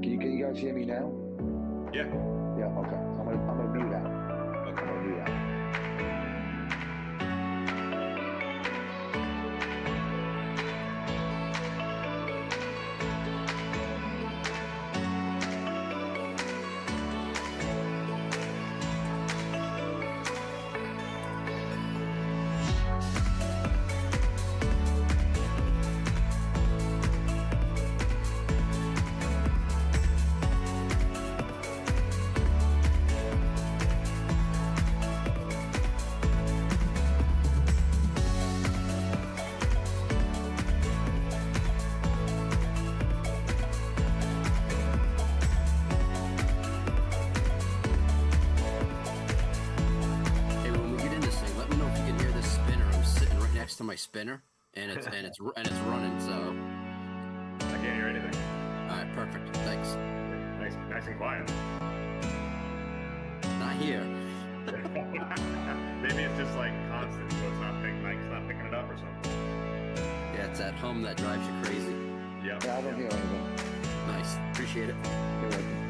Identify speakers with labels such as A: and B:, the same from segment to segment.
A: Can you guys hear me now?
B: Yeah.
A: Yeah. Okay. I'm gonna mute out.
B: Okay.
A: I'm gonna mute out.
C: To my spinner, and it's running. So
B: I can't hear anything.
C: All right, perfect. Thanks.
B: Nice and quiet.
C: Not here.
B: Maybe it's just like constant, so it's not picking it up or something.
C: Yeah, it's that hum that drives you crazy.
B: Yep.
A: Yeah, I don't hear anything.
C: Nice, appreciate it.
A: You're welcome.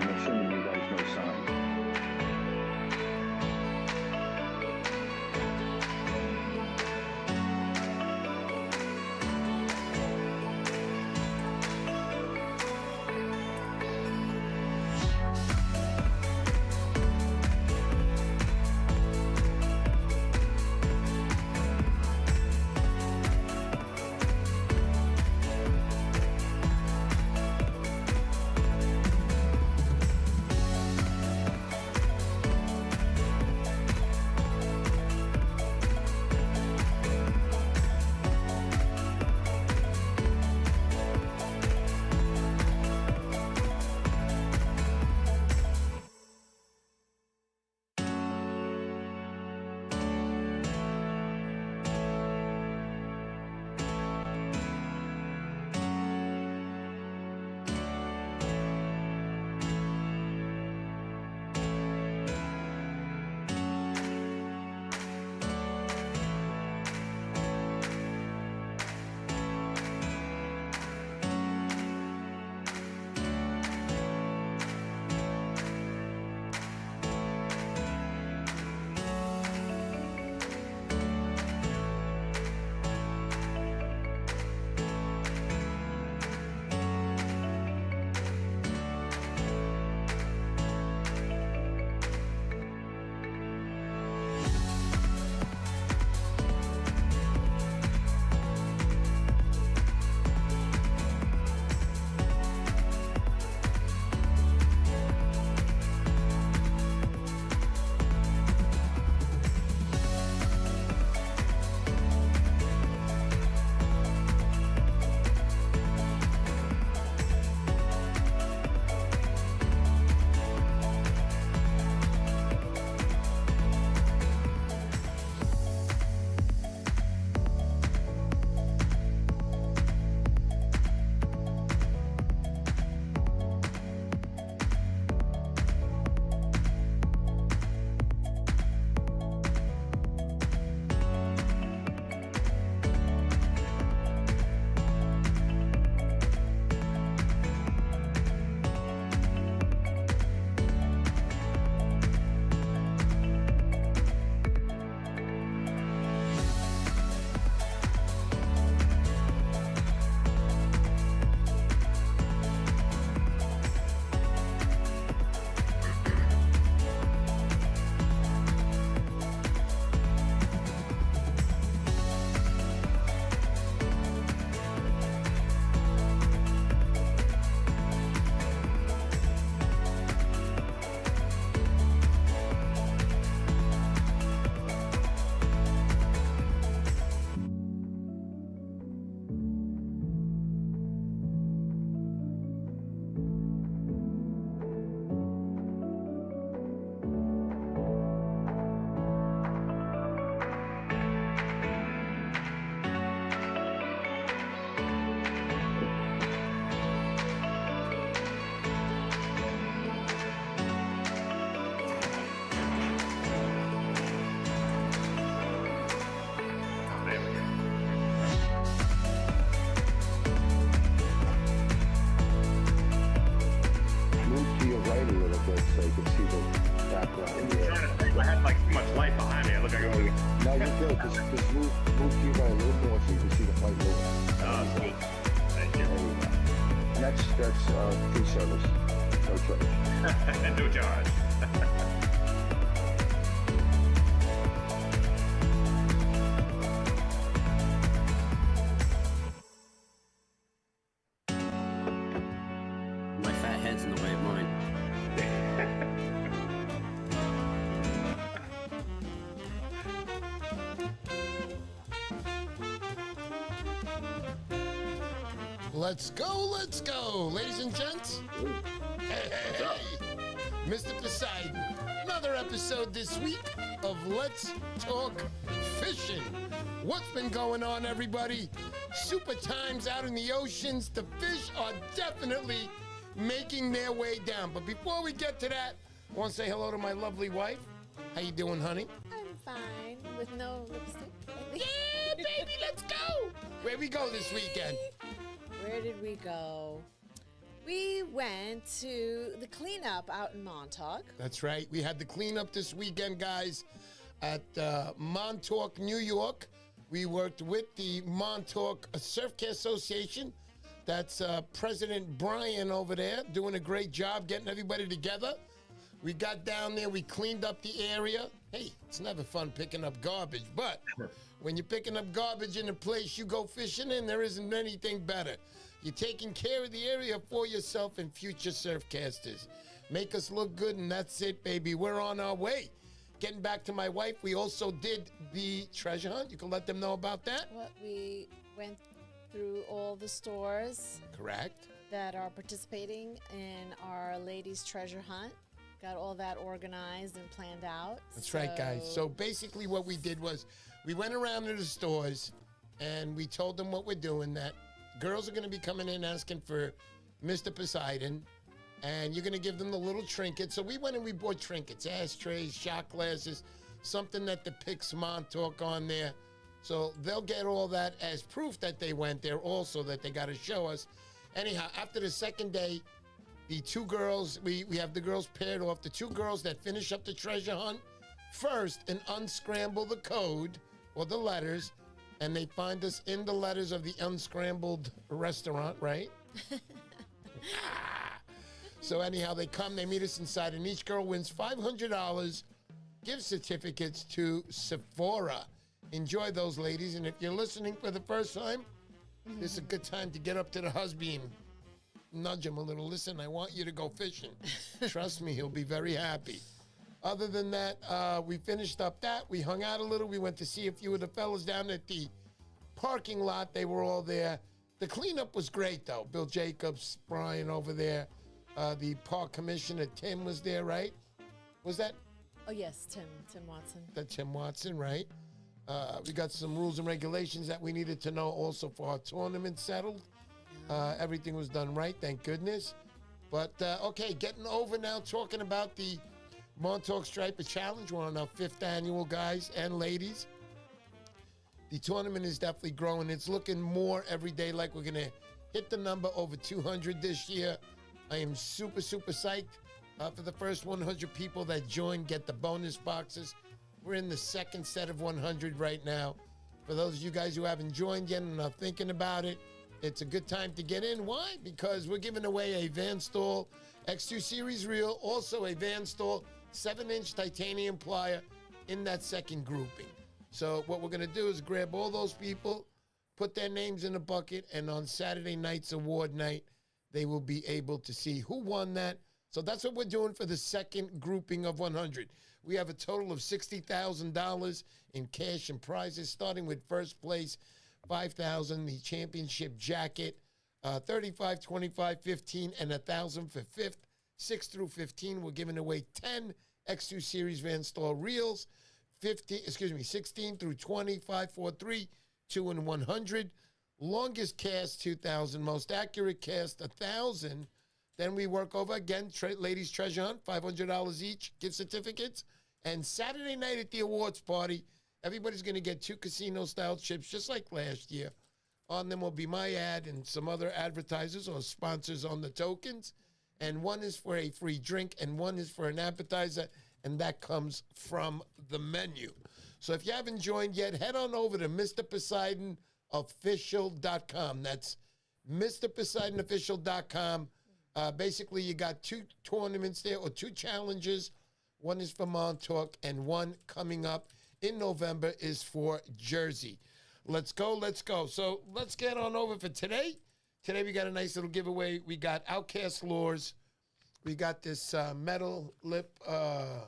A: I'm assuming you guys know sign. Now you're good. Just move your guy a little more so you can see the white lure.
B: Oh, cool. Thank you.
A: There you go. And that's free service. No charge.
B: And no charge.
C: My fat head's in the way of mine.
D: Let's go, ladies and gents. Hey, Mr. Poseidon. Another episode this week of Let's Talk Fishing. What's been going on, everybody? Super times out in the oceans. The fish are definitely making their way down. But before we get to that, I want to say hello to my lovely wife. How you doing, honey?
E: I'm fine with no lipstick.
D: Yeah, baby, let's go. Where we go this weekend?
E: Where did we go? We went to the cleanup out in Montauk.
D: That's right. We had the cleanup this weekend, guys, at Montauk, New York. We worked with the Montauk Surf Care Association. That's President Brian over there doing a great job getting everybody together. We got down there. We cleaned up the area. Hey, it's never fun picking up garbage, but when you're picking up garbage in a place you go fishing in, there isn't anything better. You're taking care of the area for yourself and future surfcasters. Make us look good, and that's it, baby. We're on our way. Getting back to my wife, we also did the treasure hunt. You can let them know about that.
E: Well, we went through all the stores
D: Correct.
E: that are participating in our ladies' treasure hunt. Got all that organized and planned out.
D: That's right, guys. So basically what we did was we went around to the stores and we told them what we're doing, that girls are going to be coming in asking for Mr. Poseidon, and you're going to give them the little trinkets. So we went and we bought trinkets, ashtrays, shot glasses, something that depicts Montauk on there. So they'll get all that as proof that they went there also, that they got to show us. Anyhow, after the second day, the two girls, we have the girls paired off. The two girls that finish up the treasure hunt first and unscramble the code or the letters, and they find us in the letters of the unscrambled restaurant, right? So anyhow, they come, they meet us inside, and each girl wins $500 gift certificates to Sephora. Enjoy those, ladies, and if you're listening for the first time, this is a good time to get up to the husband and nudge him a little. Listen, I want you to go fishing. Trust me, he'll be very happy. Other than that, we finished up that. We hung out a little. We went to see a few of the fellas down at the parking lot. They were all there. The cleanup was great, though. Bill Jacobs, Brian over there. The park commissioner, Tim, was there, right? Was that?
E: Oh, yes, Tim Watson.
D: That's Tim Watson, right? We got some rules and regulations that we needed to know also for our tournament settled. Everything was done right, thank goodness. But, okay, getting over now, talking about the Montauk Striper Challenge. We're on our 5th annual, guys and ladies. The tournament is definitely growing. It's looking more every day like we're going to hit the number over 200 this year. I am super, super psyched for the first 100 people that join, get the bonus boxes. We're in the second set of 100 right now. For those of you guys who haven't joined yet and are thinking about it, it's a good time to get in. Why? Because we're giving away a Van Staal X2 Series reel, also a Van Staal 7-inch titanium plier in that second grouping. So what we're going to do is grab all those people, put their names in a bucket, and on Saturday night's award night, they will be able to see who won that. So that's what we're doing for the second grouping of 100. We have a total of $60,000 in cash and prizes, starting with first place, $5,000, the championship jacket, 35, 25, 15, and $1,000 for 5th. 6 through 15, we're giving away 10 X2 Series Van Staal reels. 16 through 20, 5, 4, 3, 2, and 100. Longest cast, 2,000. Most accurate cast, 1,000. Then we work over again, ladies treasure hunt, $500 each, gift certificates. And Saturday night at the awards party, everybody's going to get 2 casino-style chips, just like last year. On them will be my ad and some other advertisers or sponsors on the tokens. And one is for a free drink, and one is for an appetizer, and that comes from the menu. So if you haven't joined yet, head on over to MrPoseidonOfficial.com. That's MrPoseidonOfficial.com. Basically, you got 2 tournaments there, or 2 challenges. One is for Montauk, and one coming up in November is for Jersey. Let's go, let's go. So let's get on over for today. Today we got a nice little giveaway. We got Outcast Lures. We got this metal lip. I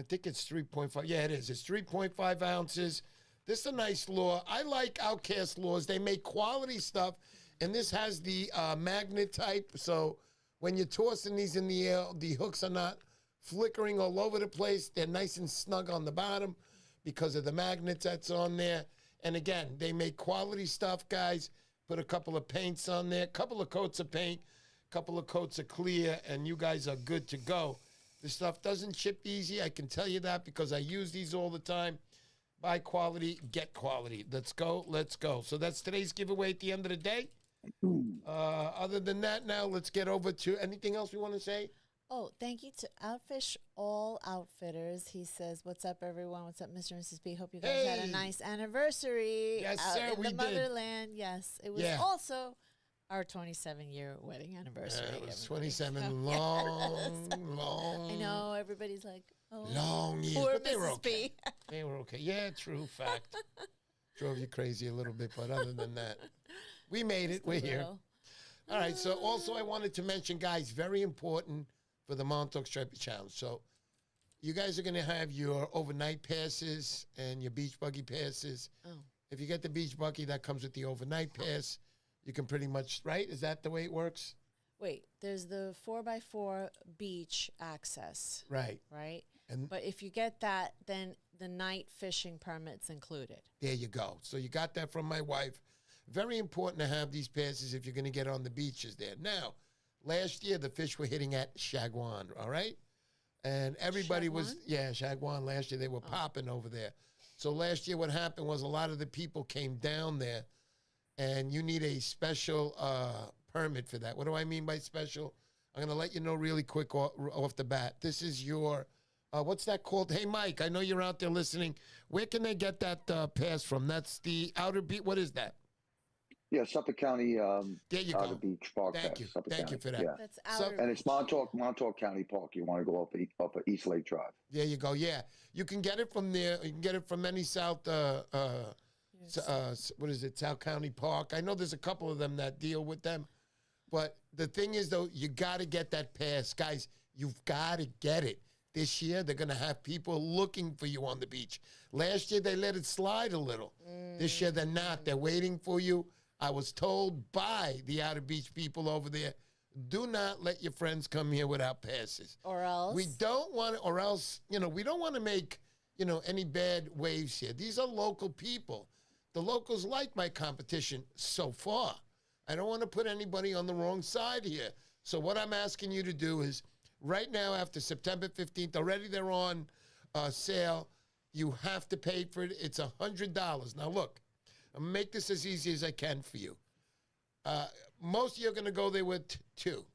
D: think it's 3.5. Yeah, it is. It's 3.5 ounces. This is a nice lure. I like Outcast Lures. They make quality stuff, and this has the magnet type. So when you're tossing these in the air, the hooks are not flickering all over the place. They're nice and snug on the bottom because of the magnets that's on there. And again, they make quality stuff, guys. Put a couple of paints on there, a couple of coats of paint, a couple of coats of clear, and you guys are good to go. This stuff doesn't chip easy. I can tell you that because I use these all the time. Buy quality, get quality. Let's go, let's go. So that's today's giveaway at the end of the day. Other than that, now let's get over to anything else we want to say?
E: Oh, thank you to Outfish All Outfitters. He says, "What's up, everyone? What's up, Mr. and Mrs. B? Hope you guys had a
D: Hey.
E: nice anniversary
D: Yes,
E: out
D: sir,
E: in
D: we
E: the
D: did.
E: motherland." Yes, it was
D: Yeah.
E: also our 27-year wedding anniversary.
D: It was
E: everybody.
D: 27 long, long,
E: I know everybody's like, "Oh,
D: long years,
E: poor
D: but they were
E: Mrs.
D: okay.
E: B."
D: They were okay. Yeah, true fact. Drove you crazy a little bit, but other than that, we made it.
E: Just a
D: We're here.
E: little.
D: All right. So also I wanted to mention, guys, very important for the Montauk Stripper Challenge. So you guys are going to have your overnight passes and your beach buggy passes.
E: Oh.
D: If you get the beach buggy, that comes with the overnight pass. You can pretty much, right? Is that the way it works?
E: Wait, there's the 4x4 beach access,
D: Right.
E: right?
D: And
E: But if you get that, then the night fishing permit's included.
D: there you go. So you got that from my wife. Very important to have these passes if you're going to get on the beaches there. Now, last year the fish were hitting at Shagwan, all right? And everybody was,
E: Shagwan?
D: yeah, Shagwan last year, they were popping over there. So last year what happened was a lot of the people came down there, and you need a special permit for that. What do I mean by special? I'm going to let you know really quick off the bat. This is your, what's that called? Hey, Mike, I know you're out there listening. Where can they get that pass from? That's the Outer Beach. What is that?
A: Yeah, Suffolk County,
D: There you
A: Outer
D: go.
A: Beach Park
D: Thank
A: Pass,
D: you.
A: Suffolk
D: Thank
A: County.
D: you for that.
A: Yeah.
E: That's
D: So-
E: outer.
A: And it's Montauk County Park. You want to go off of East Lake Drive.
D: There you go. Yeah, you can get it from there. You can get it from any South. What is it? South County Park. I know there's a couple of them that deal with them, but the thing is, though, you got to get that pass, guys. You've got to get it. This year, they're going to have people looking for you on the beach. Last year, they let it slide a little. This year, they're not. They're waiting for you. I was told by the Outer Beach people over there, do not let your friends come here without passes.
E: Or else.
D: We don't want to, or else, we don't want to make, any bad waves here. These are local people. The locals like my competition so far. I don't want to put anybody on the wrong side here. So what I'm asking you to do is, right now after September 15th, already they're on sale. You have to pay for it. It's $100. Now look, I'm going to make this as easy as I can for you. Most of you are going to go there with two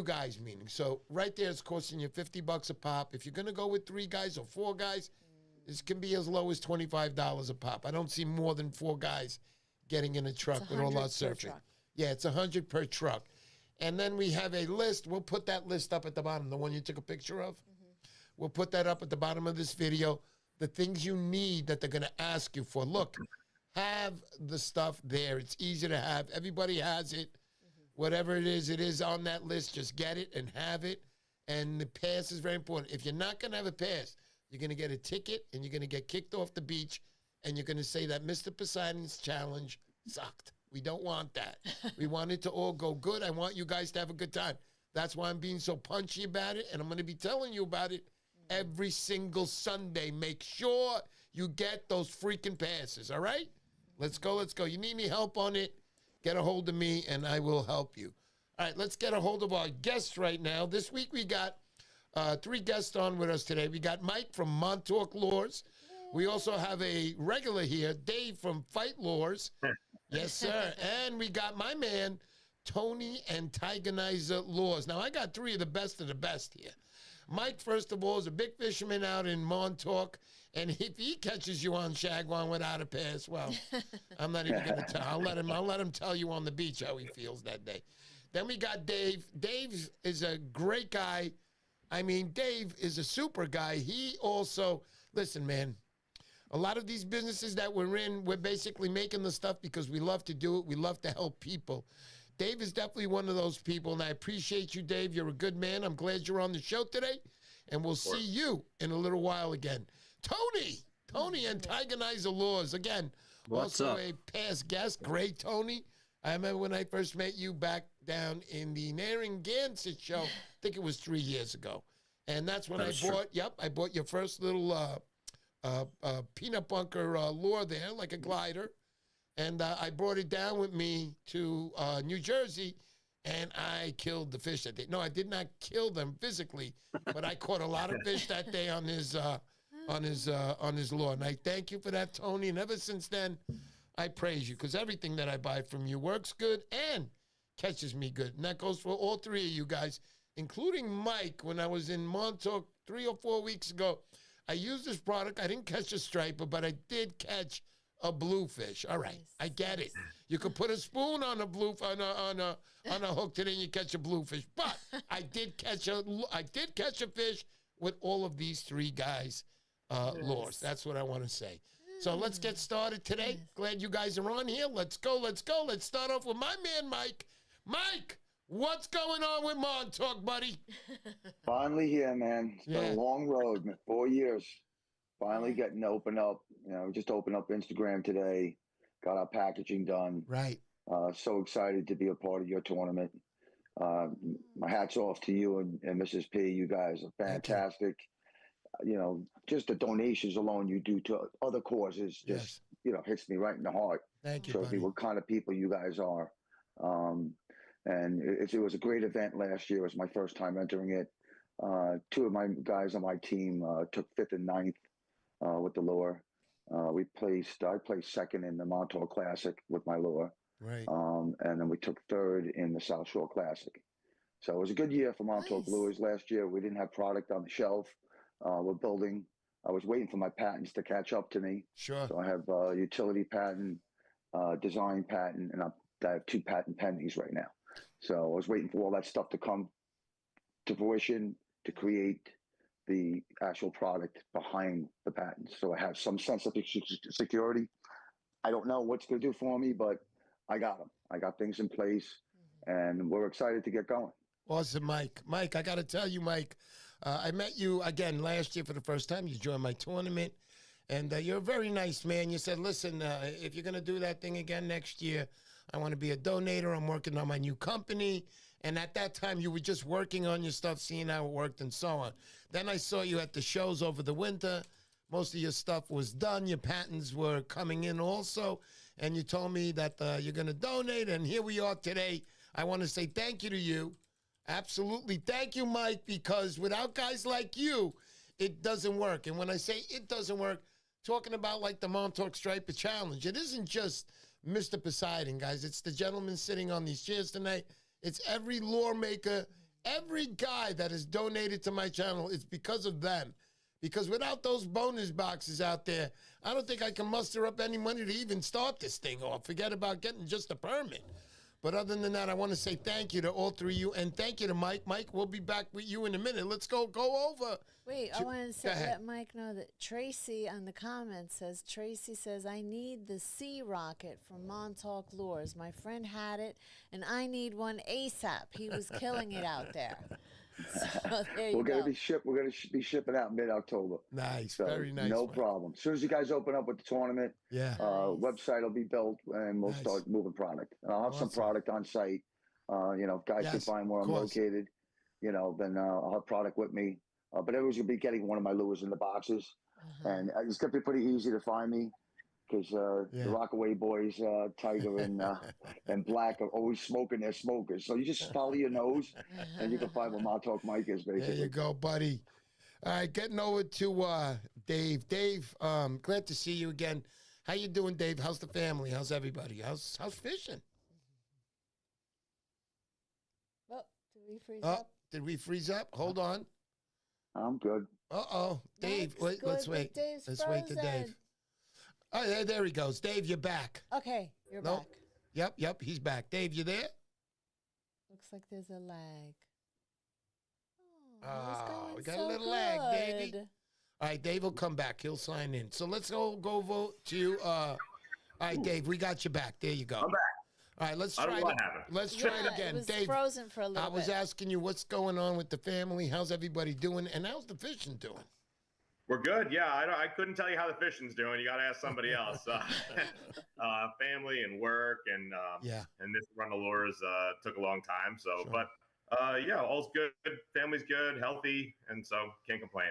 D: guys, meaning. So right there, it's costing you $50 a pop. If you're going to go with 3 guys or 4 guys, this can be as low as $25 a pop. I don't see more than 4 guys getting in a truck
E: It's
D: with all our
E: 100 per
D: surfing.
E: truck.
D: Yeah, it's $100 per truck. And then we have a list. We'll put that list up at the bottom, the one you took a picture of. We'll put that up at the bottom of this video. The things you need that they're going to ask you for. Look, have the stuff there. It's easy to have. Everybody has it. Whatever it is on that list. Just get it and have it. And the pass is very important. If you're not going to have a pass, you're going to get a ticket and you're going to get kicked off the beach and you're going to say that Mr. Poseidon's challenge sucked. We don't want that. We want it to all go good. I want you guys to have a good time. That's why I'm being so punchy about it, and I'm going to be telling you about it every single Sunday. Make sure you get those freaking passes, all right? Let's go, let's go. You need any help on it, get a hold of me, and I will help you. All right, let's get a hold of our guests right now. This week we got 3 guests on with us today. We got Mike from Montauk Lures. We also have a regular here, Dave from Fight Lures. Yes, sir. And we got my man, Tony and Tigonizer Lures. Now, I got 3 of the best here. Mike, first of all, is a big fisherman out in Montauk, and if he catches you on Shagwan without a pass, well, I'm not even going to tell. I'll let him tell you on the beach how he feels that day. Then we got Dave. Dave is a great guy. I mean, Dave is a super guy. He also, listen, man, a lot of these businesses that we're in, we're basically making the stuff because we love to do it. We love to help people. Dave is definitely one of those people, and I appreciate you, Dave. You're a good man. I'm glad you're on the show today, and we'll see you in a little while again. Tony and Tigerizer LURES. Again,
C: What's
D: also
C: up?
D: a past guest. Great, Tony. I remember when I first met you back down in the Narragansett show. I think it was 3 years ago. And that's when I bought your first little peanut bunker lure there, like a glider. And I brought it down with me to New Jersey, and I killed the fish that day. No, I did not kill them physically, but I caught a lot of fish that day on his lure. And I thank you for that, Tony. And ever since then, I praise you because everything that I buy from you works good and catches me good. And that goes for all three of you guys, including Mike. When I was in Montauk 3 or 4 weeks ago, I used this product. I didn't catch a striper, but I did catch a bluefish. All right, I get it. You could put a spoon on a on a hook today and you catch a bluefish. But I did catch a fish with all of these three guys' lures. That's what I want to say. So let's get started today. Glad you guys are on here. Let's go. Let's start off with my man, Mike. Mike, what's going on with Montauk, buddy?
A: Finally here, man. It's been a long road, man. 4 years. Finally getting to open up. You know, we just opened up Instagram today. Got our packaging done.
D: Right.
A: So excited to be a part of your tournament. My hat's off to you and Mrs. P. You guys are fantastic. You know, just the donations alone you do to other causes just, hits me right in the heart.
D: Thank you,
A: Shows me what kind of people you guys are. And it was a great event last year. It was my first time entering it. Two of my guys on my team took 5th and 9th with the lure. I placed second in the Montauk Classic with my lure.
D: Right.
A: And then we took 3rd in the South Shore Classic. So it was a good year for Montauk Lures last year. We didn't have product on the shelf. We're building. I was waiting for my patents to catch up to me.
D: Sure.
A: So I have utility patent, design patent, and I have 2 patent pendings right now. So I was waiting for all that stuff to come to fruition to create the actual product behind the patents. So I have some sense of security. I don't know what's going to do for me, but I got them. I got things in place, and we're excited to get going.
D: Awesome, Mike. Mike, I got to tell you, Mike, I met you again last year for the first time. You joined my tournament, and you're a very nice man. You said, listen, if you're going to do that thing again next year, I want to be a donator. I'm working on my new company. And at that time, you were just working on your stuff, seeing how it worked and so on. Then I saw you at the shows over the winter. Most of your stuff was done. Your patents were coming in also. And you told me that you're going to donate. And here we are today. I want to say thank you to you. Absolutely. Thank you, Mike, because without guys like you, it doesn't work. And when I say it doesn't work, talking about like the Montauk Striper Challenge, it isn't just Mr. Poseidon, guys. It's the gentleman sitting on these chairs tonight. It's every lure maker, every guy that has donated to my channel. It's because of them. Because without those bonus boxes out there, I don't think I can muster up any money to even start this thing off. Forget about getting just a permit. But other than that, I want to say thank you to all three of you, and thank you to Mike. Mike, we'll be back with you in a minute. Let's go over.
E: Wait, I wanted to let Mike know that Tracy on the comments says, I need the sea rocket from Montauk Lures. My friend had it, and I need one ASAP. He was killing it out there. So there you
A: We're
E: go.
A: going to be shipping out mid-October.
D: Nice,
A: So
D: very nice.
A: no
D: Mike.
A: problem. As soon as you guys open up with the tournament, website will be built, and we'll start moving product. And I'll have some product on site. If guys can find where I'm located, then I'll have product with me. But everyone's going to be getting one of my lures in the boxes. And it's going to be pretty easy to find me because the Rockaway boys, Tiger and Black, are always smoking their smokers. So you just follow your nose, and you can find where Montauk Mike is, basically.
D: There you go, buddy. All right, getting over to Dave. Dave, glad to see you again. How you doing, Dave? How's the family? How's everybody? How's fishing?
E: Oh, did we freeze up?
D: Did we freeze up? Hold on.
A: I'm good.
D: Dave, wait, let's wait. Let's wait to Dave. Oh, there he goes. Dave, you're back.
E: Okay, you're back.
D: Yep, he's back. Dave, you there?
E: Looks like there's a lag.
D: We got a little lag, Davey. All right, Dave will come back. He'll sign in. So let's go vote to. All right, Dave, we got you back. There you go.
B: I'm back.
D: All right, let's try it. Let's try it again.
E: It was
D: Dave,
E: frozen for a little bit.
D: I was asking you what's going on with the family. How's everybody doing? And how's the fishing doing?
B: We're good. Yeah, I couldn't tell you how the fishing's doing. You got to ask somebody else. Family and work and this run of lures took a long time. So, sure. But yeah, all's good. Family's good, healthy, and so can't complain.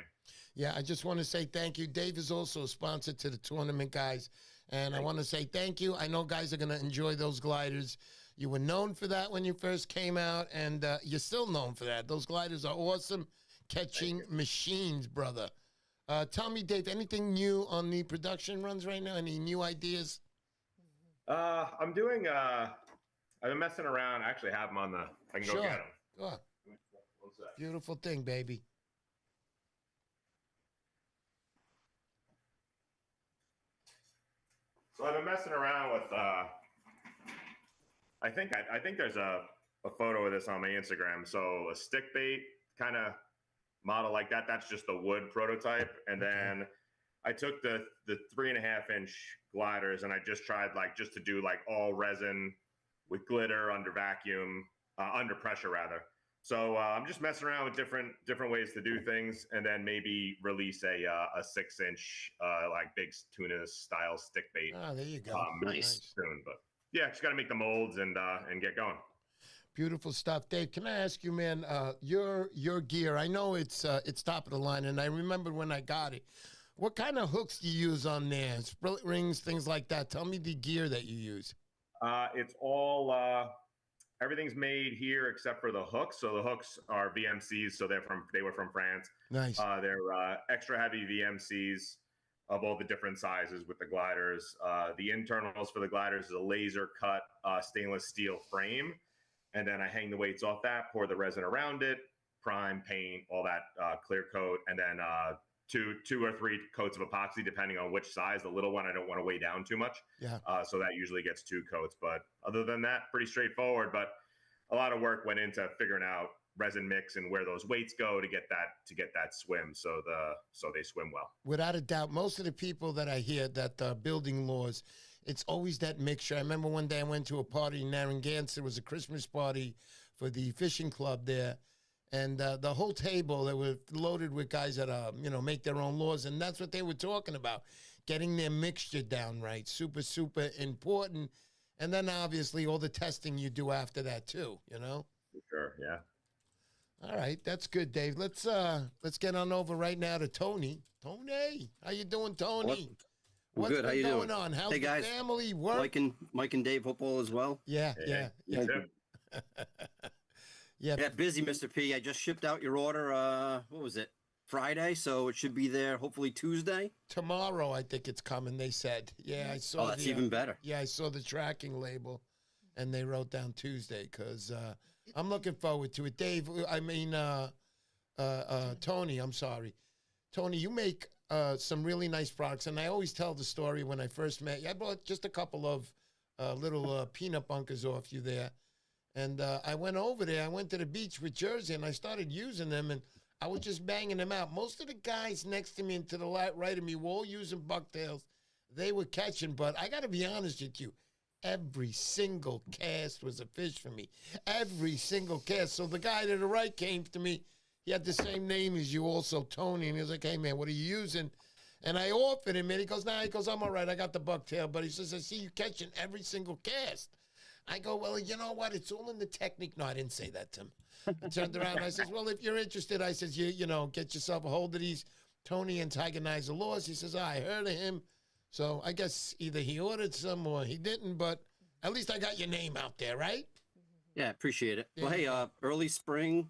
D: Yeah, I just want to say thank you. Dave is also a sponsor to the tournament, guys. And I want to say thank you. I know guys are going to enjoy those gliders. You were known for that when you first came out, and you're still known for that. Those gliders are awesome catching machines, brother. Tell me, Dave, anything new on the production runs right now? Any new ideas?
B: I'm doing, I've been messing around. I actually have them on the, I can go get them.
D: Go on. Beautiful thing, baby.
B: So I've been messing around with, I think there's a photo of this on my Instagram. So a stick bait kind of model like that. That's just the wood prototype. And then I took the 3.5-inch gliders and I just tried just to do all resin with glitter under vacuum, under pressure rather. So I'm just messing around with different ways to do things, and then maybe release a 6-inch big tuna style stick bait.
D: Oh, there you go.
C: Nice.
B: Soon, but yeah, just got to make the molds and get going.
D: Beautiful stuff, Dave. Can I ask you, man? Your gear. I know it's top of the line, and I remember when I got it. What kind of hooks do you use on there? Split rings, things like that. Tell me the gear that you use.
B: It's all. Everything's made here except for the hooks. So the hooks are VMCs. So they were from France.
D: Nice.
B: They're extra heavy VMCs of all the different sizes with the gliders. The internals for the gliders is a laser cut stainless steel frame. And then I hang the weights off that, pour the resin around it, prime, paint, all that clear coat. And then two or three coats of epoxy, depending on which size. The little one, I don't want to weigh down too much.
D: Yeah.
B: So that usually gets 2 coats. But other than that, pretty straightforward. But a lot of work went into figuring out resin mix and where those weights go to get that swim. So they swim well. Without
D: a doubt, most of the people that I hear that are building lures, it's always that mixture. I remember one day I went to a party in Narragansett. It was a Christmas party for the fishing club there. And the whole table, they were loaded with guys that, make their own lures. And that's what they were talking about, getting their mixture down right. Super, super important. And then, obviously, all the testing you do after that, too,
B: Sure, yeah.
D: All right, that's good, Dave. Let's get on over right now to Tony. Tony, how you doing, Tony?
F: What's good. How you
D: going on? How's
F: the
D: guys, family, work?
F: Mike and Dave, hope all is well.
D: Yeah.
F: Yeah, busy, Mr. P. I just shipped out your order, what was it, Friday? So it should be there hopefully Tuesday.
D: Tomorrow, I think it's coming, they said. Yeah, I saw
F: that's even better.
D: Yeah, I saw the tracking label, and they wrote down Tuesday, because I'm looking forward to it. Dave, Tony, I'm sorry. Tony, you make some really nice products, and I always tell the story when I first met you. I bought just a couple of little peanut bunkers off you there. And I went over there. I went to the beach with Jersey, and I started using them, and I was just banging them out. Most of the guys next to me and to the right of me were all using bucktails. They were catching, but I got to be honest with you. Every single cast was a fish for me. Every single cast. So the guy to the right came to me. He had the same name as you also, Tony, and he was like, hey, man, what are you using? And I offered him, and he goes, he goes, I'm all right. I got the bucktail. But he says, I see you catching every single cast. I go, well, you know what? It's all in the technique. No, I didn't say that to him. I turned around. I says, well, if you're interested, I says, you get yourself a hold of these Tony Antagonizer Laws. He says, I heard of him. So I guess either he ordered some or he didn't, but at least I got your name out there, right?
F: Yeah, appreciate it.
D: Yeah.
F: Well, hey, early spring,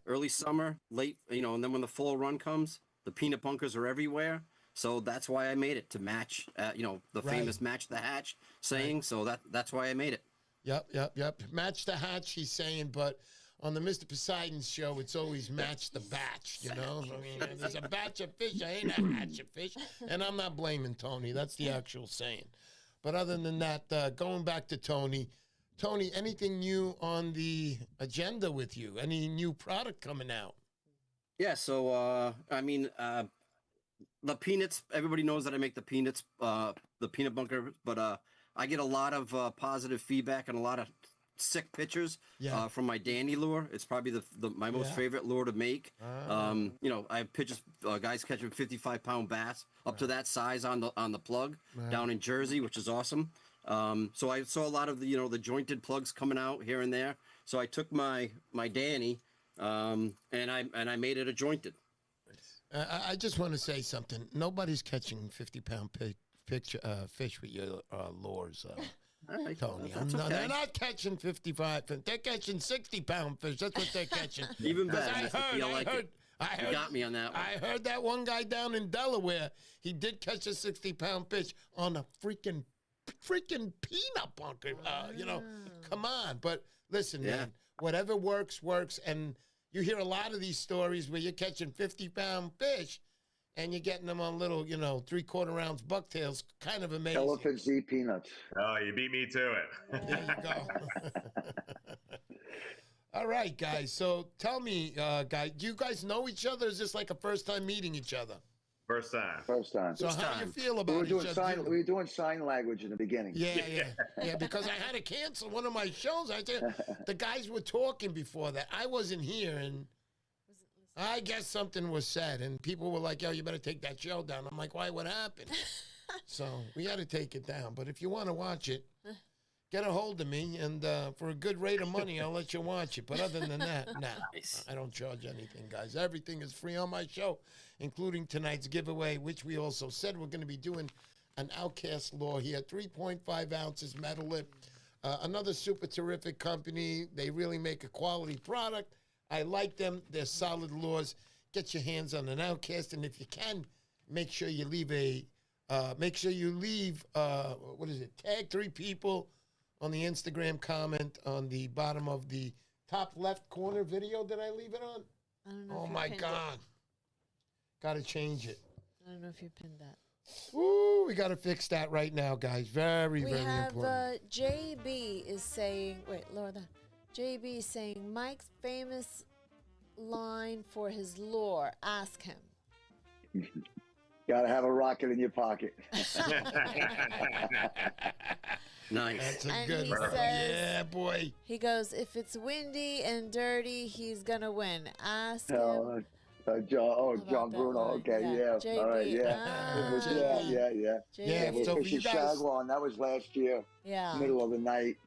F: early summer, late, and then when the fall run comes, the peanut bunkers are everywhere. So that's why I made it, to match, the famous match the hatch saying. Right. So that's why I made it.
D: Yep. Match the hatch, he's saying, but on the Mr. Poseidon show, it's always match the batch, you know? I mean, there's a batch of fish, I ain't a hatch of fish. And I'm not blaming Tony. That's the actual saying. But other than that, going back to Tony, anything new on the agenda with you? Any new product coming out?
F: Yeah, so, I mean, the peanuts, everybody knows that I make the peanuts, the peanut bunker, but I get a lot of positive feedback and a lot of sick pictures from my Danny lure. It's probably my most favorite lure to make. You know, I have pictures, guys catching 55-pound bass up to that size on the plug down in Jersey, which is awesome. So I saw a lot of the jointed plugs coming out here and there. So I took my Danny and I made it a jointed.
D: I just want to say something. Nobody's catching 50-pound fish with your lures. Tony, they're not catching 55. They're catching 60-pound fish. That's what they're catching.
F: Even better.
D: I heard.
F: You got me on that one.
D: I heard that one guy down in Delaware. He did catch a 60-pound fish on a freaking peanut bunker. You know, come on. But listen, man, whatever works. And you hear a lot of these stories where you're catching 50-pound fish. And you're getting them on little, 3/4 ounce bucktails. Kind of amazing.
A: Elephant Z peanuts.
B: Oh, you beat me to it.
D: There you go. All right, guys. So tell me, guys, do you guys know each other? Is this like a first time meeting each other?
B: First time.
A: So
D: how do you feel about
A: each other? We were doing sign language in the beginning.
D: Yeah, because I had to cancel one of my shows. The guys were talking before that. I wasn't here, and I guess something was said, and people were like, yo, you better take that show down. I'm like, why? What happened? So we had to take it down. But if you want to watch it, get a hold of me, and for a good rate of money, I'll let you watch it. But other than that, I don't charge anything, guys. Everything is free on my show, including tonight's giveaway, which we also said we're going to be doing an Outcast lure here, 3.5 ounces metal lip. Another super terrific company. They really make a quality product. I like them. They're solid lures. Get your hands on an Outcast, and if you can, make sure you leave tag 3 people on the Instagram comment on the bottom of the top left corner video. Did I leave it on?
E: I don't know.
D: Oh my God. Got to change it.
E: I don't know if you pinned that.
D: Ooh, we got to fix that right now, guys. Very important.
E: We have JB is saying, wait, lower that. JB is saying Mike's famous line for his lure. Ask him.
A: Gotta have a rocket in your pocket.
F: Nice.
D: That's a
E: and
D: good one. Yeah, boy.
E: He goes, if it's windy and dirty, he's going to win. Ask him.
A: John Bruno. Okay,
E: JB.
A: All right,
D: Yeah,
A: we're
D: so for
A: fishing
D: you guys.
A: Shagwan. That was last year.
E: Yeah.
A: Middle of the night.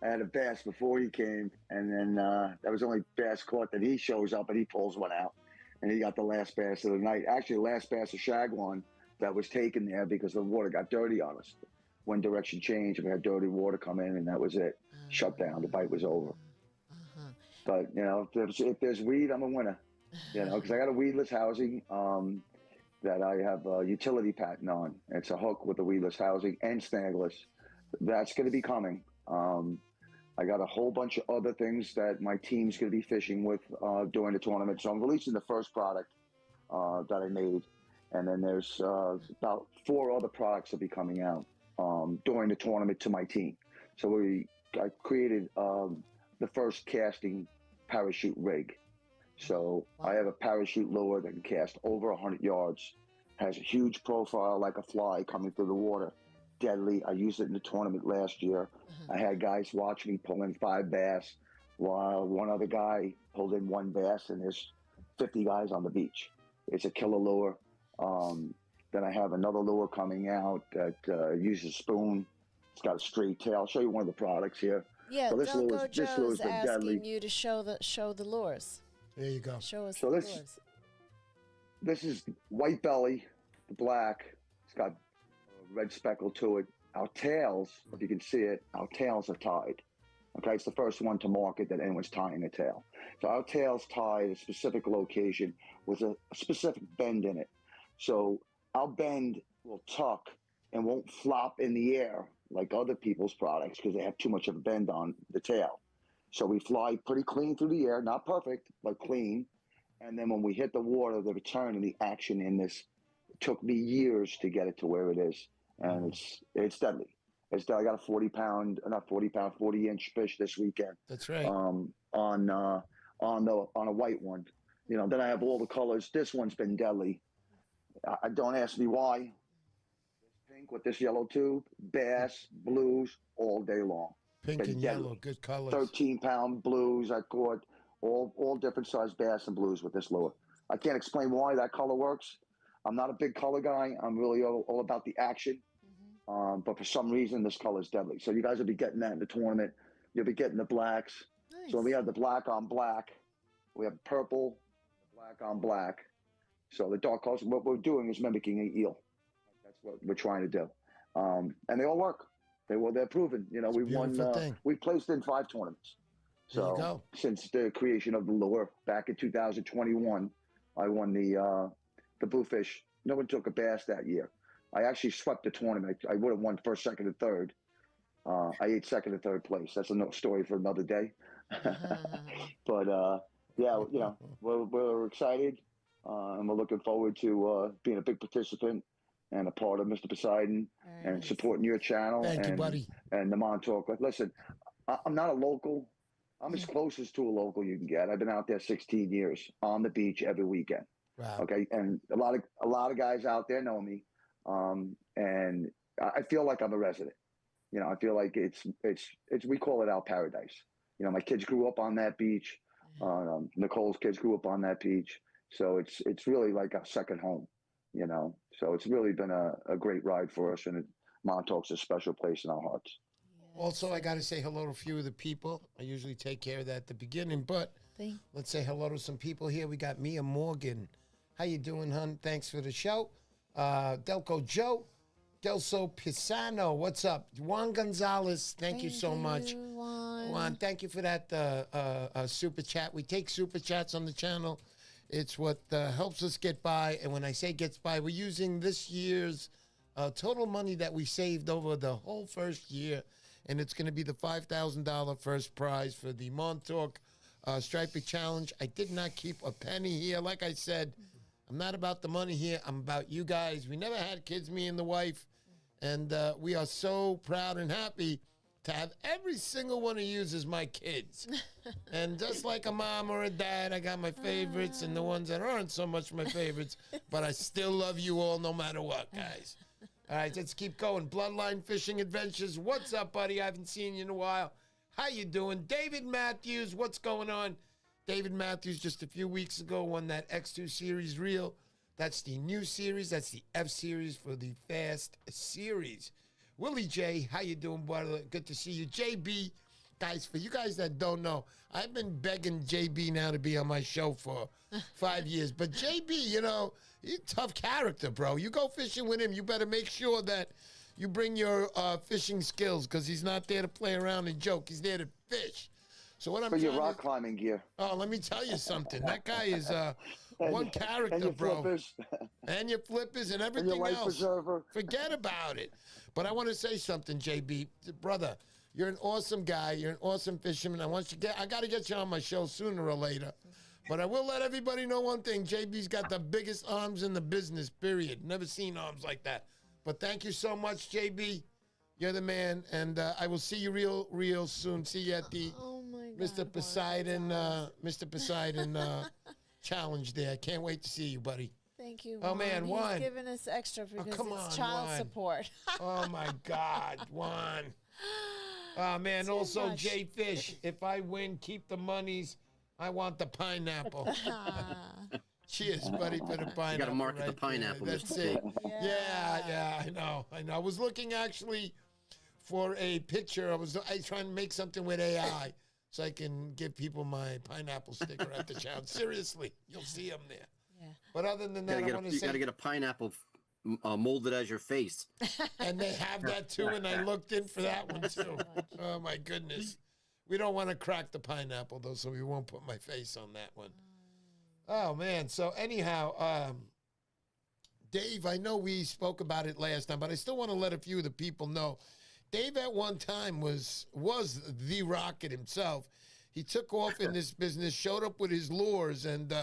A: I had a bass before he came, and then that was the only bass caught that he shows up and he pulls one out, and he got the last bass of the night. Actually, the last bass of Shagwan that was taken there because the water got dirty on us. Wind direction changed, and we had dirty water come in, and that was it. Shut down. The bite was over. But if there's weed, I'm a winner. Because I got a weedless housing that I have a utility patent on. It's a hook with a weedless housing and snagless. That's going to be coming. I got a whole bunch of other things that my team's going to be fishing with during the tournament. So I'm releasing the first product that I made. And then there's about 4 other products that will be coming out during the tournament to my team. So I created the first casting parachute rig. So I have a parachute lure that can cast over 100 yards, has a huge profile like a fly coming through the water. Deadly. I used it in the tournament last year. I had guys watch me pull in 5 bass while one other guy pulled in 1 bass, and there's 50 guys on the beach. It's a killer lure. Then I have another lure coming out that uses spoon. It's got a straight tail. I'll show you one of the products here.
E: Yeah,
A: so
E: Delco Joe's
A: been
E: asking
A: deadly.
E: you to show the lures.
D: There you go.
E: Show us
A: So
E: the
A: this-
E: lures.
A: This is white belly, the black. It's got a red speckle to it. Our tails, if you can see it, our tails are tied. Okay, it's the first one to market that anyone's tying a tail. So our tail's tied at a specific location with a specific bend in it. So our bend will tuck and won't flop in the air like other people's products because they have too much of a bend on the tail. So we fly pretty clean through the air, not perfect, but clean. And then when we hit the water, the return and the action in this took me years to get it to where it is. And it's deadly. I got a 40-inch fish this weekend.
D: That's right.
A: On a white one. You know, then I have all the colors. This one's been deadly. I don't ask me why. This pink with this yellow tube, bass, blues, all day long.
D: Pink and yellow, good colors.
A: 13-pound blues. I caught all different size bass and blues with this lure. I can't explain why that color works. I'm not a big color guy. I'm really all about the action. But for some reason, this color is deadly. So you guys will be getting that in the tournament. You'll be getting the blacks. Nice. So we have the black on black. We have purple, black on black. So the dark colors, what we're doing is mimicking an eel. That's what we're trying to do. And they all work. They're proven. You know, we won. We placed in 5 tournaments. So since the creation of the lure back in 2021, I won the bluefish. No one took a bass that year. I actually swept the tournament. I would have won first, second, and third. I ate second and third place. That's a story for another day. But yeah, you know, we're excited, and we're looking forward to being a big participant and a part of Mr. Poseidon and supporting your channel.
D: Thank you, buddy.
A: And the Montauk. Listen, I'm not a local. I'm as close as to a local you can get. I've been out there 16 years on the beach every weekend.
D: Wow.
A: Okay, and a lot of guys out there know me, and I feel like I'm a resident. You know, I feel like it's we call it our paradise. You know, my kids grew up on that beach. Nicole's kids grew up on that beach, so it's really like a second home. You know, so it's really been a great ride for us, and Montauk's a special place in our hearts.
D: Also, I got to say hello to a few of the people. I usually take care of that at the beginning, but let's say hello to some people here. We got Mia Morgan. How you doing, hun? Thanks for the show. Delco Joe. Delso Pisano, what's up? Juan Gonzalez, thank you so much. Juan, thank you for that super chat. We take super chats on the channel. It's what helps us get by. And when I say gets by, we're using this year's total money that we saved over the whole first year. And it's going to be the $5,000 first prize for the Montauk Stripey Challenge. I did not keep a penny here. Like I said, I'm not about the money here. I'm about you guys. We never had kids, me and the wife. And we are so proud and happy to have every single one of you as my kids. And just like a mom or a dad, I got my favorites and the ones that aren't so much my favorites. But I still love you all no matter what, guys. All right, let's keep going. Bloodline Fishing Adventures. What's up, buddy? I haven't seen you in a while. How you doing? David Matthews, what's going on? David Matthews just a few weeks ago won that X2 Series reel. That's the new series. That's the F series for the Fast series. Willie J, how you doing, brother? Good to see you. JB, guys, for you guys that don't know, I've been begging JB now to be on my show for 5 years. But JB, you know, he's a tough character, bro. You go fishing with him, you better make sure that you bring your fishing skills, because he's not there to play around and joke. He's there to fish. So what I'm
A: your rock climbing gear.
D: Oh, let me tell you something. That guy is one character,
A: and your
D: bro.
A: Flippers.
D: And your flippers and everything
A: and your life
D: else.
A: Preserver.
D: Forget about it. But I want to say something, JB. Brother, you're an awesome guy. You're an awesome fisherman. I got to get you on my show sooner or later. But I will let everybody know one thing. JB's got the biggest arms in the business, period. Never seen arms like that. But thank you so much, JB. You're the man. And I will see you real soon. See you at the Mr. Poseidon challenge there. I can't wait to see you, buddy.
E: Thank you,
D: Juan. Oh, man, Juan.
E: He's giving us extra because it's child
D: Juan.
E: support.
D: Oh, my God, Juan. Oh, man,
E: Too
D: also,
E: much.
D: Jay Fish, if I win, keep the monies. I want the pineapple. Cheers, buddy, for the pineapple.
F: You got to market the pineapple.
D: There. That's it. Yeah, I know. I was looking, actually, for a picture. I was trying to make something with AI so I can give people my pineapple sticker at the challenge. Seriously, you'll see them there.
E: Yeah.
D: But other than that, I want to say...
F: You got to get a pineapple molded as your face.
D: And they have that, too, and I looked in for that one, too. Oh, my goodness. We don't want to crack the pineapple, though, so we won't put my face on that one. Oh, man. So, anyhow, Dave, I know we spoke about it last time, but I still want to let a few of the people know. Dave at one time was the Rocket himself. He took off in this business, showed up with his lures, and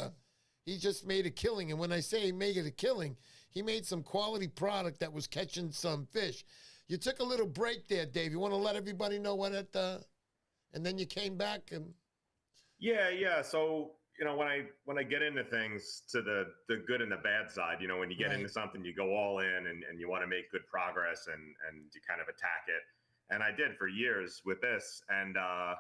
D: he just made a killing. And when I say he made it a killing, he made some quality product that was catching some fish. You took a little break there, Dave. You want to let everybody know what it, and then you came back and.
B: Yeah. So, when I get into things, to the good and the bad side, when you get into something, you go all in and you want to make good progress and you kind of attack it. And I did for years with this, and a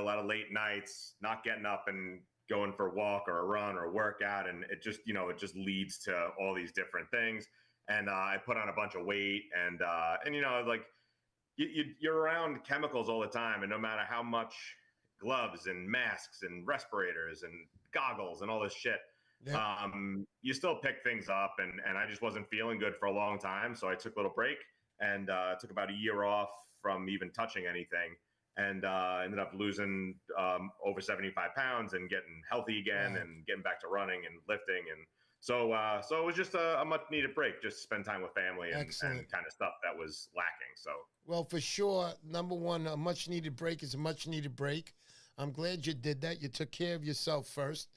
B: lot of late nights, not getting up and going for a walk or a run or a workout, and it just leads to all these different things. And I put on a bunch of weight, and like you're around chemicals all the time, and no matter how much gloves and masks and respirators and goggles and all this shit, you still pick things up, and I just wasn't feeling good for a long time, so I took a little break and took about a year off from even touching anything, and ended up losing over 75 pounds and getting healthy again and getting back to running and lifting. And so it was just a much needed break, just to spend time with family and kind of stuff that was lacking. So,
D: well, for sure, number one, a much needed break is a much needed break. I'm glad you did that. You took care of yourself first.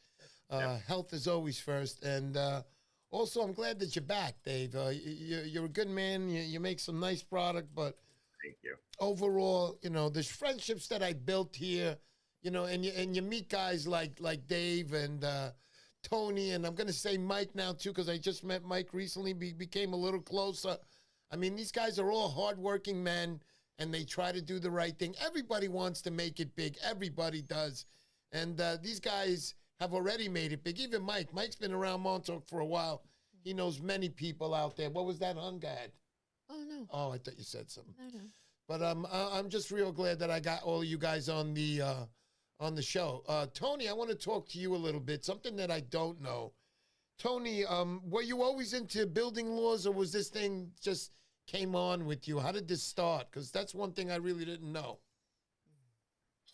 D: Health is always first. And also, I'm glad that you're back, Dave. You're a good man. You make some nice product, but
B: thank you.
D: Overall, there's friendships that I built here, and you meet guys like Dave and Tony, and I'm going to say Mike now, too, because I just met Mike recently, became a little closer. I mean, these guys are all hardworking men, and they try to do the right thing. Everybody wants to make it big. Everybody does. And these guys have already made it big. Even Mike. Mike's been around Montauk for a while. He knows many people out there. What was that, Gad?
E: Oh, no.
D: Oh, I thought you said something.
E: No.
D: But I'm just real glad that I got all of you guys on the show. Tony, I want to talk to you a little bit, something that I don't know. Tony, were you always into building laws, or was this thing just came on with you? How did this start? Because that's one thing I really didn't know.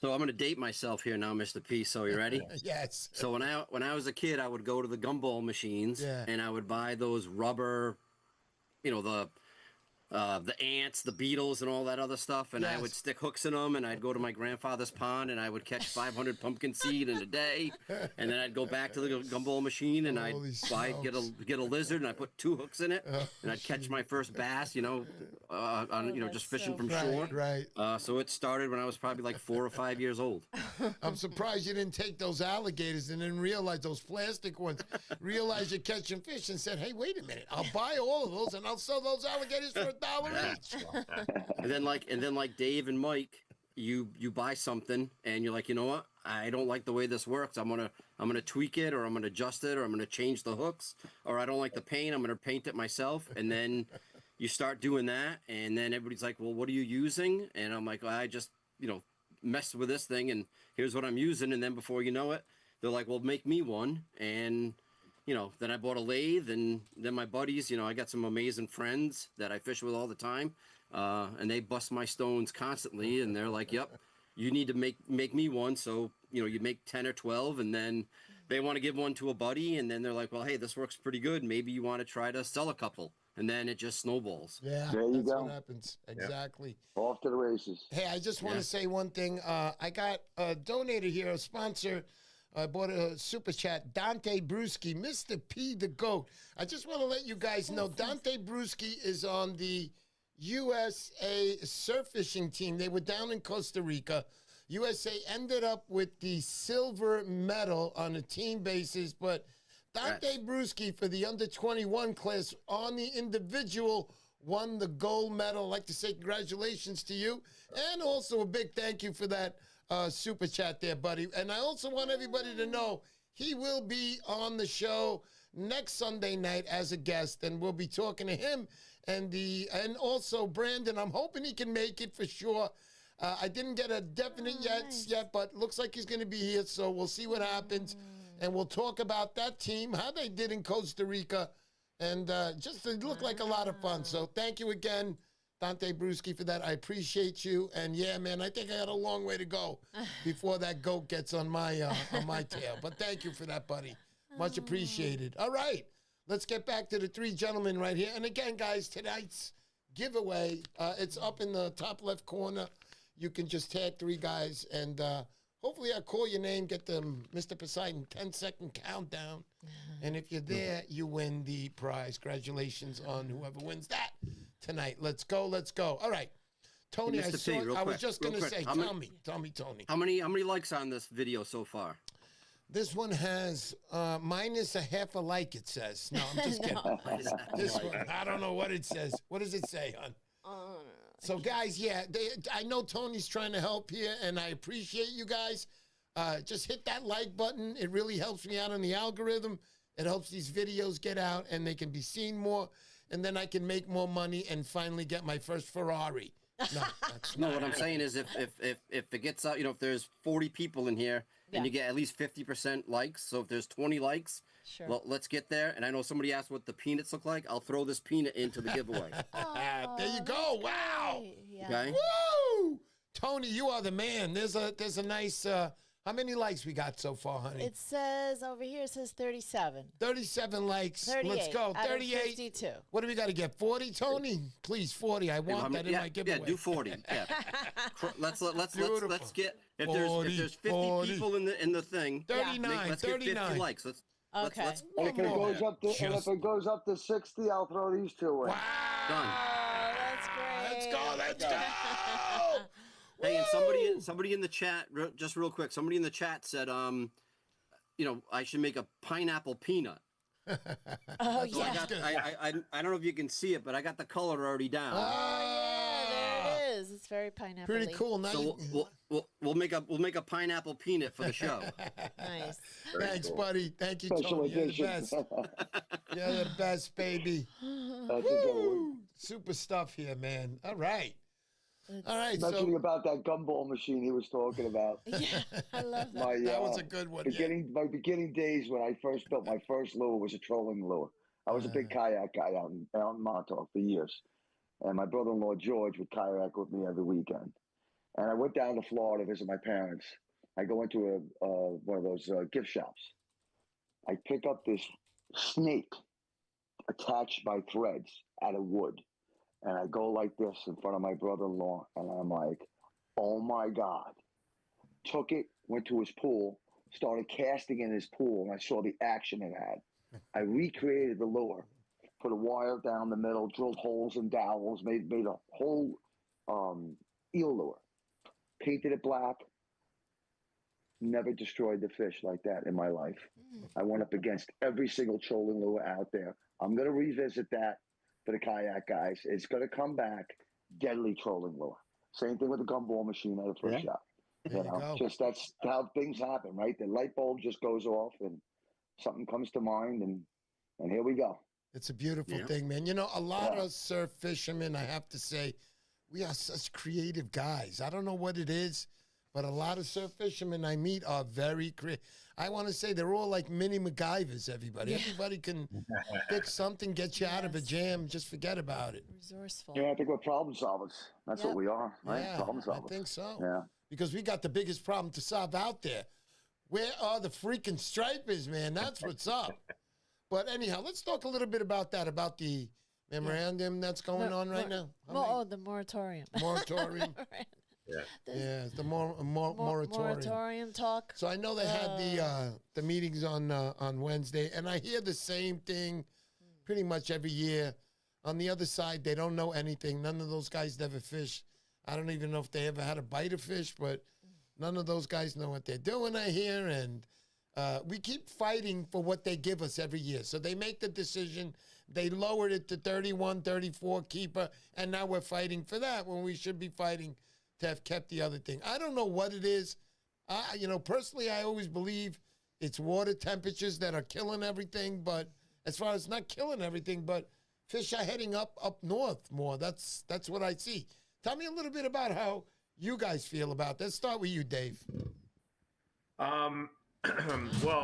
F: So I'm going to date myself here now, Mr. P. So you ready?
D: Yes.
F: So when I was a kid, I would go to the gumball machines and I would buy those rubber, the ants, the beetles, and all that other stuff, and I would stick hooks in them, and I'd go to my grandfather's pond, and I would catch 500 pumpkin seed in a day, and then I'd go back to the gumball machine, and I'd get a lizard, and I put 2 hooks in it, and I'd catch my first bass, just fishing from shore.
D: Right.
F: So it started when I was probably like 4 or 5 years old.
D: I'm surprised you didn't take those alligators and then realize those plastic ones. Realize you're catching fish and said, "Hey, wait a minute! I'll buy all of those and I'll sell those alligators for $1 each."
F: And then like Dave and Mike, you buy something and you're like, you know what? I don't like the way this works. I'm gonna tweak it, or I'm gonna adjust it, or I'm gonna change the hooks, or I don't like the paint. I'm gonna paint it myself. And then you start doing that, and then everybody's like, well, what are you using? And I'm like, well, I just messed with this thing, and here's what I'm using. And then before you know it, they're like, well, make me one. And then I bought a lathe, and then my buddies, I got some amazing friends that I fish with all the time, and they bust my stones constantly, and they're like, yep, you need to make me one. So, you make 10 or 12, and then they want to give one to a buddy, and then they're like, well, hey, this works pretty good. Maybe you want to try to sell a couple, and then it just snowballs.
D: Yeah,
A: there you
D: that's
A: go.
D: What happens. Exactly.
A: Yep. Off to the races.
D: Hey, I just want to say one thing. I got a donator here, a sponsor. I bought a super chat, Dante Bruschi, Mr. P the GOAT. I just want to let you guys know, Dante Bruschi is on the USA surf fishing team. They were down in Costa Rica. USA ended up with the silver medal on a team basis, but Dante Bruschi for the under-21 class on the individual won the gold medal. I'd like to say congratulations to you, and also a big thank you for that super chat there, buddy. And I also want everybody to know he will be on the show next Sunday night as a guest, and we'll be talking to him and also Brandon. I'm hoping he can make it for sure. I didn't get a definite yet, but looks like he's going to be here, so we'll see what happens. And we'll talk about that team, how they did in Costa Rica, and just it looked like a lot of fun. So thank you again, Dante Bruschi, for that. I appreciate you. And yeah, man, I think I got a long way to go before that goat gets on my tail. But thank you for that, buddy. Much appreciated. All right, let's get back to the 3 gentlemen right here. And again, guys, tonight's giveaway, it's up in the top left corner. You can just tag 3 guys, and Hopefully I'll call your name, get the Mr. Poseidon 10-second countdown. And if you're there, you win the prize. Congratulations on whoever wins that tonight. Let's go. Let's go. All right. Tony,
F: Hey, Mr. P,
D: I was just going to say, tell me, Tony.
F: How many likes on this video so far?
D: This one has minus a half a like, it says. No, I'm just kidding. This one, I don't know what it says. What does it say, hon? So, guys, yeah, I know Tony's trying to help here, and I appreciate you guys. Just hit that like button. It really helps me out on the algorithm. It helps these videos get out, and they can be seen more, and then I can make more money and finally get my first Ferrari. No, that's
F: no. What I'm saying is, if it gets out, if there's 40 people in here and you get at least 50% likes, so if there's 20 likes, well, let's get there. And I know somebody asked what the peanuts look like. I'll throw this peanut into the giveaway.
D: There you go. Wow.
E: Yeah.
F: Okay.
D: Woo! Tony, you are the man. There's a nice. How many likes we got so far, honey?
E: It says over here. It says 37.
D: 37 likes.
E: 38
D: Let's go. 38.
E: 52.
D: What do we got to get? 40, Tony? Please, 40. I want that in my giveaway.
F: Yeah, do 40. Yeah. let's get if
D: 40,
F: there's 50
D: 40.
F: people in the thing.
D: 39.
F: Let's
D: 39.
F: get 50 likes. Let's
A: and if it goes up to 60, I'll throw these two in.
D: Wow.
F: Done.
E: That's great.
D: Let's go.
F: Hey, and somebody in the chat, just real quick, somebody in the chat said, I should make a pineapple peanut.
E: Oh,
F: so
E: yeah.
F: I don't know if you can see it, but I got the color already down.
E: Oh, yeah, there it is. It's very pineapple.
D: Pretty cool. Now
F: so we'll make a pineapple peanut for the show.
E: Nice.
D: Thanks,
A: cool.
D: Buddy. Thank you,
A: Special
D: Tony.
A: edition.
D: You're the best. You're the best, baby.
A: That's a good one.
D: Super stuff here, man. All right. All right.
A: Mentioning about that gumball machine he was talking about.
E: Yeah, I love that.
D: That was a good one.
A: My beginning days when I first built my first lure was a trolling lure. I was a big kayak guy out in Montauk for years. And my brother-in-law, George, would kayak with me every weekend. And I went down to Florida to visit my parents. I go into one of those gift shops. I pick up this snake attached by threads out of wood. And I go like this in front of my brother-in-law, and I'm like, oh, my God. Took it, went to his pool, started casting in his pool, and I saw the action it had. I recreated the lure, put a wire down the middle, drilled holes in dowels, made a whole eel lure, painted it black. Never destroyed the fish like that in my life. I went up against every single trolling lure out there. I'm going to revisit that. For the kayak guys, it's going to come back deadly trolling lure. Same thing with the gumball machine at the first shop. Just that's how things happen, right? The light bulb just goes off and something comes to mind, and here we go.
D: It's a beautiful thing, man. A lot of surf fishermen, I have to say, we are such creative guys. I don't know what it is, but a lot of surf fishermen I meet are very creative. I want to say they're all like mini MacGyvers, everybody. Yeah. Everybody can fix something, get you out of a jam, just forget about it.
E: Resourceful.
A: Yeah, I think we're problem solvers. That's what we are, right?
D: Yeah,
A: problem solvers.
D: I think so.
A: Yeah.
D: Because we got the biggest problem to solve out there. Where are the freaking stripers, man? That's what's up. But anyhow, let's talk a little bit about that, about the memorandum that's going on right now.
E: The moratorium.
D: Moratorium.
E: Right.
D: Yeah, it's the moratorium.
E: Moratorium talk.
D: So I know they had the meetings on Wednesday, and I hear the same thing pretty much every year. On the other side, they don't know anything. None of those guys never fish. I don't even know if they ever had a bite of fish, but none of those guys know what they're doing, I hear, and we keep fighting for what they give us every year. So they make the decision. They lowered it to 31, 34 keeper, and now we're fighting for that when we should be fighting to have kept the other thing. I don't know what it is. Personally, I always believe it's water temperatures that are killing everything. But as far as not killing everything, but fish are heading up north more. That's what I see. Tell me a little bit about how you guys feel about that. Let's start with you, Dave.
B: Well,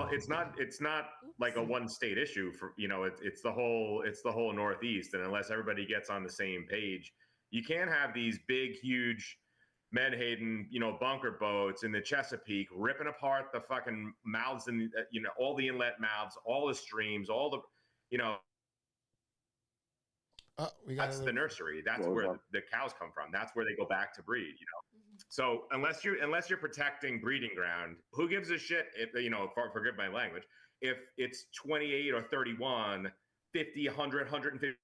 B: it's not like a one state issue for, it's the whole Northeast. And unless everybody gets on the same page, you can't have these big, huge Menhaden, bunker boats in the Chesapeake ripping apart the fucking mouths and, all the inlet mouths, all the streams, all the, that's the nursery. That's where the cows come from. That's where they go back to breed, So unless you're protecting breeding ground, who gives a shit if, forgive my language, if it's 28 or 31, 50, 100, 150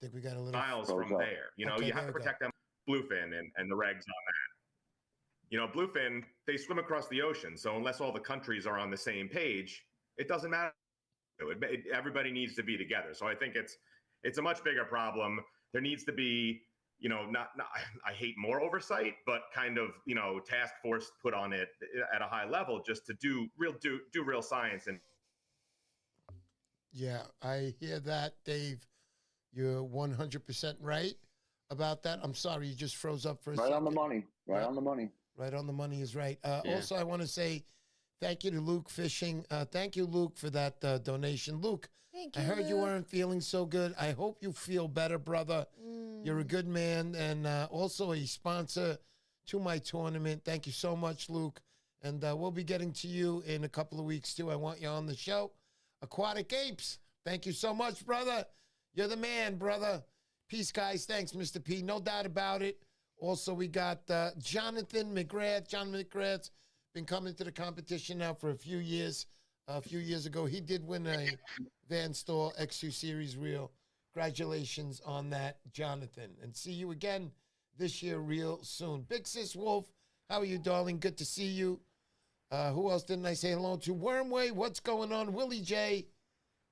D: I think we got a little
B: miles from there. You have to protect them. Bluefin and the regs on that. Bluefin, they swim across the ocean. So unless all the countries are on the same page, it doesn't matter. Everybody needs to be together. So I think it's a much bigger problem. There needs to be, not I hate more oversight, but kind of, task force put on it at a high level just to do real science. And
D: yeah, I hear that, Dave. You're 100% right about that. I'm sorry, you just froze up for a second.
A: Right on the money. Right on the money.
D: Right on the money is right. Also, I want to say thank you to Luke Fishing. Thank you, Luke, for that donation. Luke, I heard you weren't feeling so good. I hope you feel better, brother. You're a good man and also a sponsor to my tournament. Thank you so much, Luke. And we'll be getting to you in a couple of weeks, too. I want you on the show. Aquatic Apes, thank you so much, brother. You're the man, brother. Peace, guys. Thanks, Mr. P. No doubt about it. Also, we got Jonathan McGrath. John McGrath's been coming to the competition now for a few years. A few years ago, he did win a Van Staal X2 Series reel. Congratulations on that, Jonathan. And see you again this year real soon. Big Sis Wolf, how are you, darling? Good to see you. Who else didn't I say hello to? Wormway, what's going on? Willie J.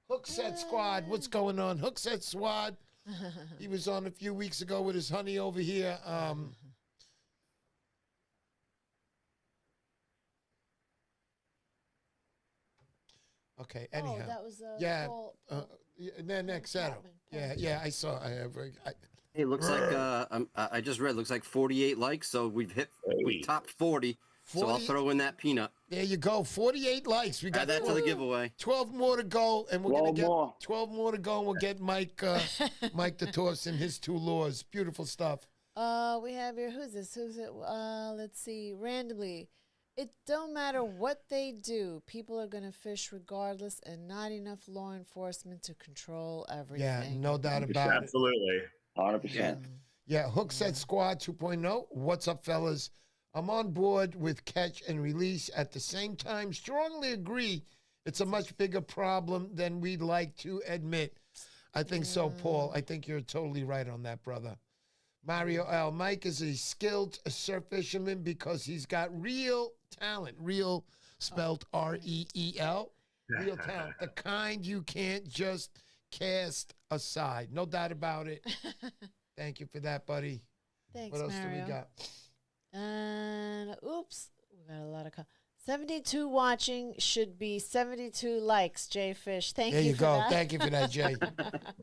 D: Hookset Squad, what's going on? Hookset Squad. He was on a few weeks ago with his honey over here. Okay, anyhow.
E: Oh, that was
D: next Saturday. Yeah, I saw.
F: Hey, looks like I just read. Looks like 48 likes, so we topped 40. So I'll throw in that peanut.
D: There you go. 48 likes. We got
F: add that to the giveaway.
D: 12 more to go, and we're gonna get 12 more to go, and we'll get Mike the toss in his 2 lures. Beautiful stuff.
E: We have here. Who's this? Who's it? Let's see. Randomly. It don't matter what they do. People are gonna fish regardless, and not enough law enforcement to control everything.
D: Yeah, no doubt about it.
B: Absolutely.
A: 100%.
D: Yeah, Hookset Squad 2.0. What's up, fellas? I'm on board with catch and release. At the same time, strongly agree it's a much bigger problem than we'd like to admit. I think so, Paul. I think you're totally right on that, brother. Mario L. Mike is a skilled surf fisherman because he's got real talent. Real spelled R-E-E-L. Real talent. The kind you can't just cast aside. No doubt about it. Thank you for that, buddy.
E: Thanks,
D: What else
E: Mario.
D: do we got?
E: And oops, we got a lot of 72 watching should be 72 likes. Jay Fish, thank you.
D: There you
E: for
D: go.
E: that.
D: Thank you for that, Jay.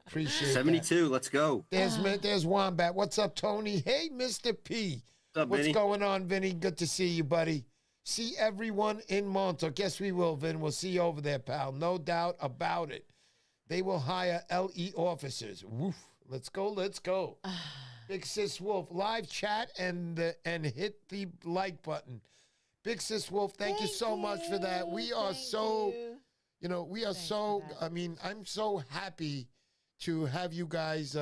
D: Appreciate
F: 72. Let's go.
D: There's Wombat. What's up, Tony? Hey, Mr. P.
F: What's up,
D: What's
F: Vinny?
D: going on, Vinny? Good to see you, buddy. See everyone in Montauk. Yes, we will, Vin. We'll see you over there, pal. No doubt about it. They will hire LE officers. Woof. Let's go. Let's go. Big Sis Wolf, live chat and hit the like button. Big Sis Wolf, thank you so much for that. We are I mean, I'm so happy to have you guys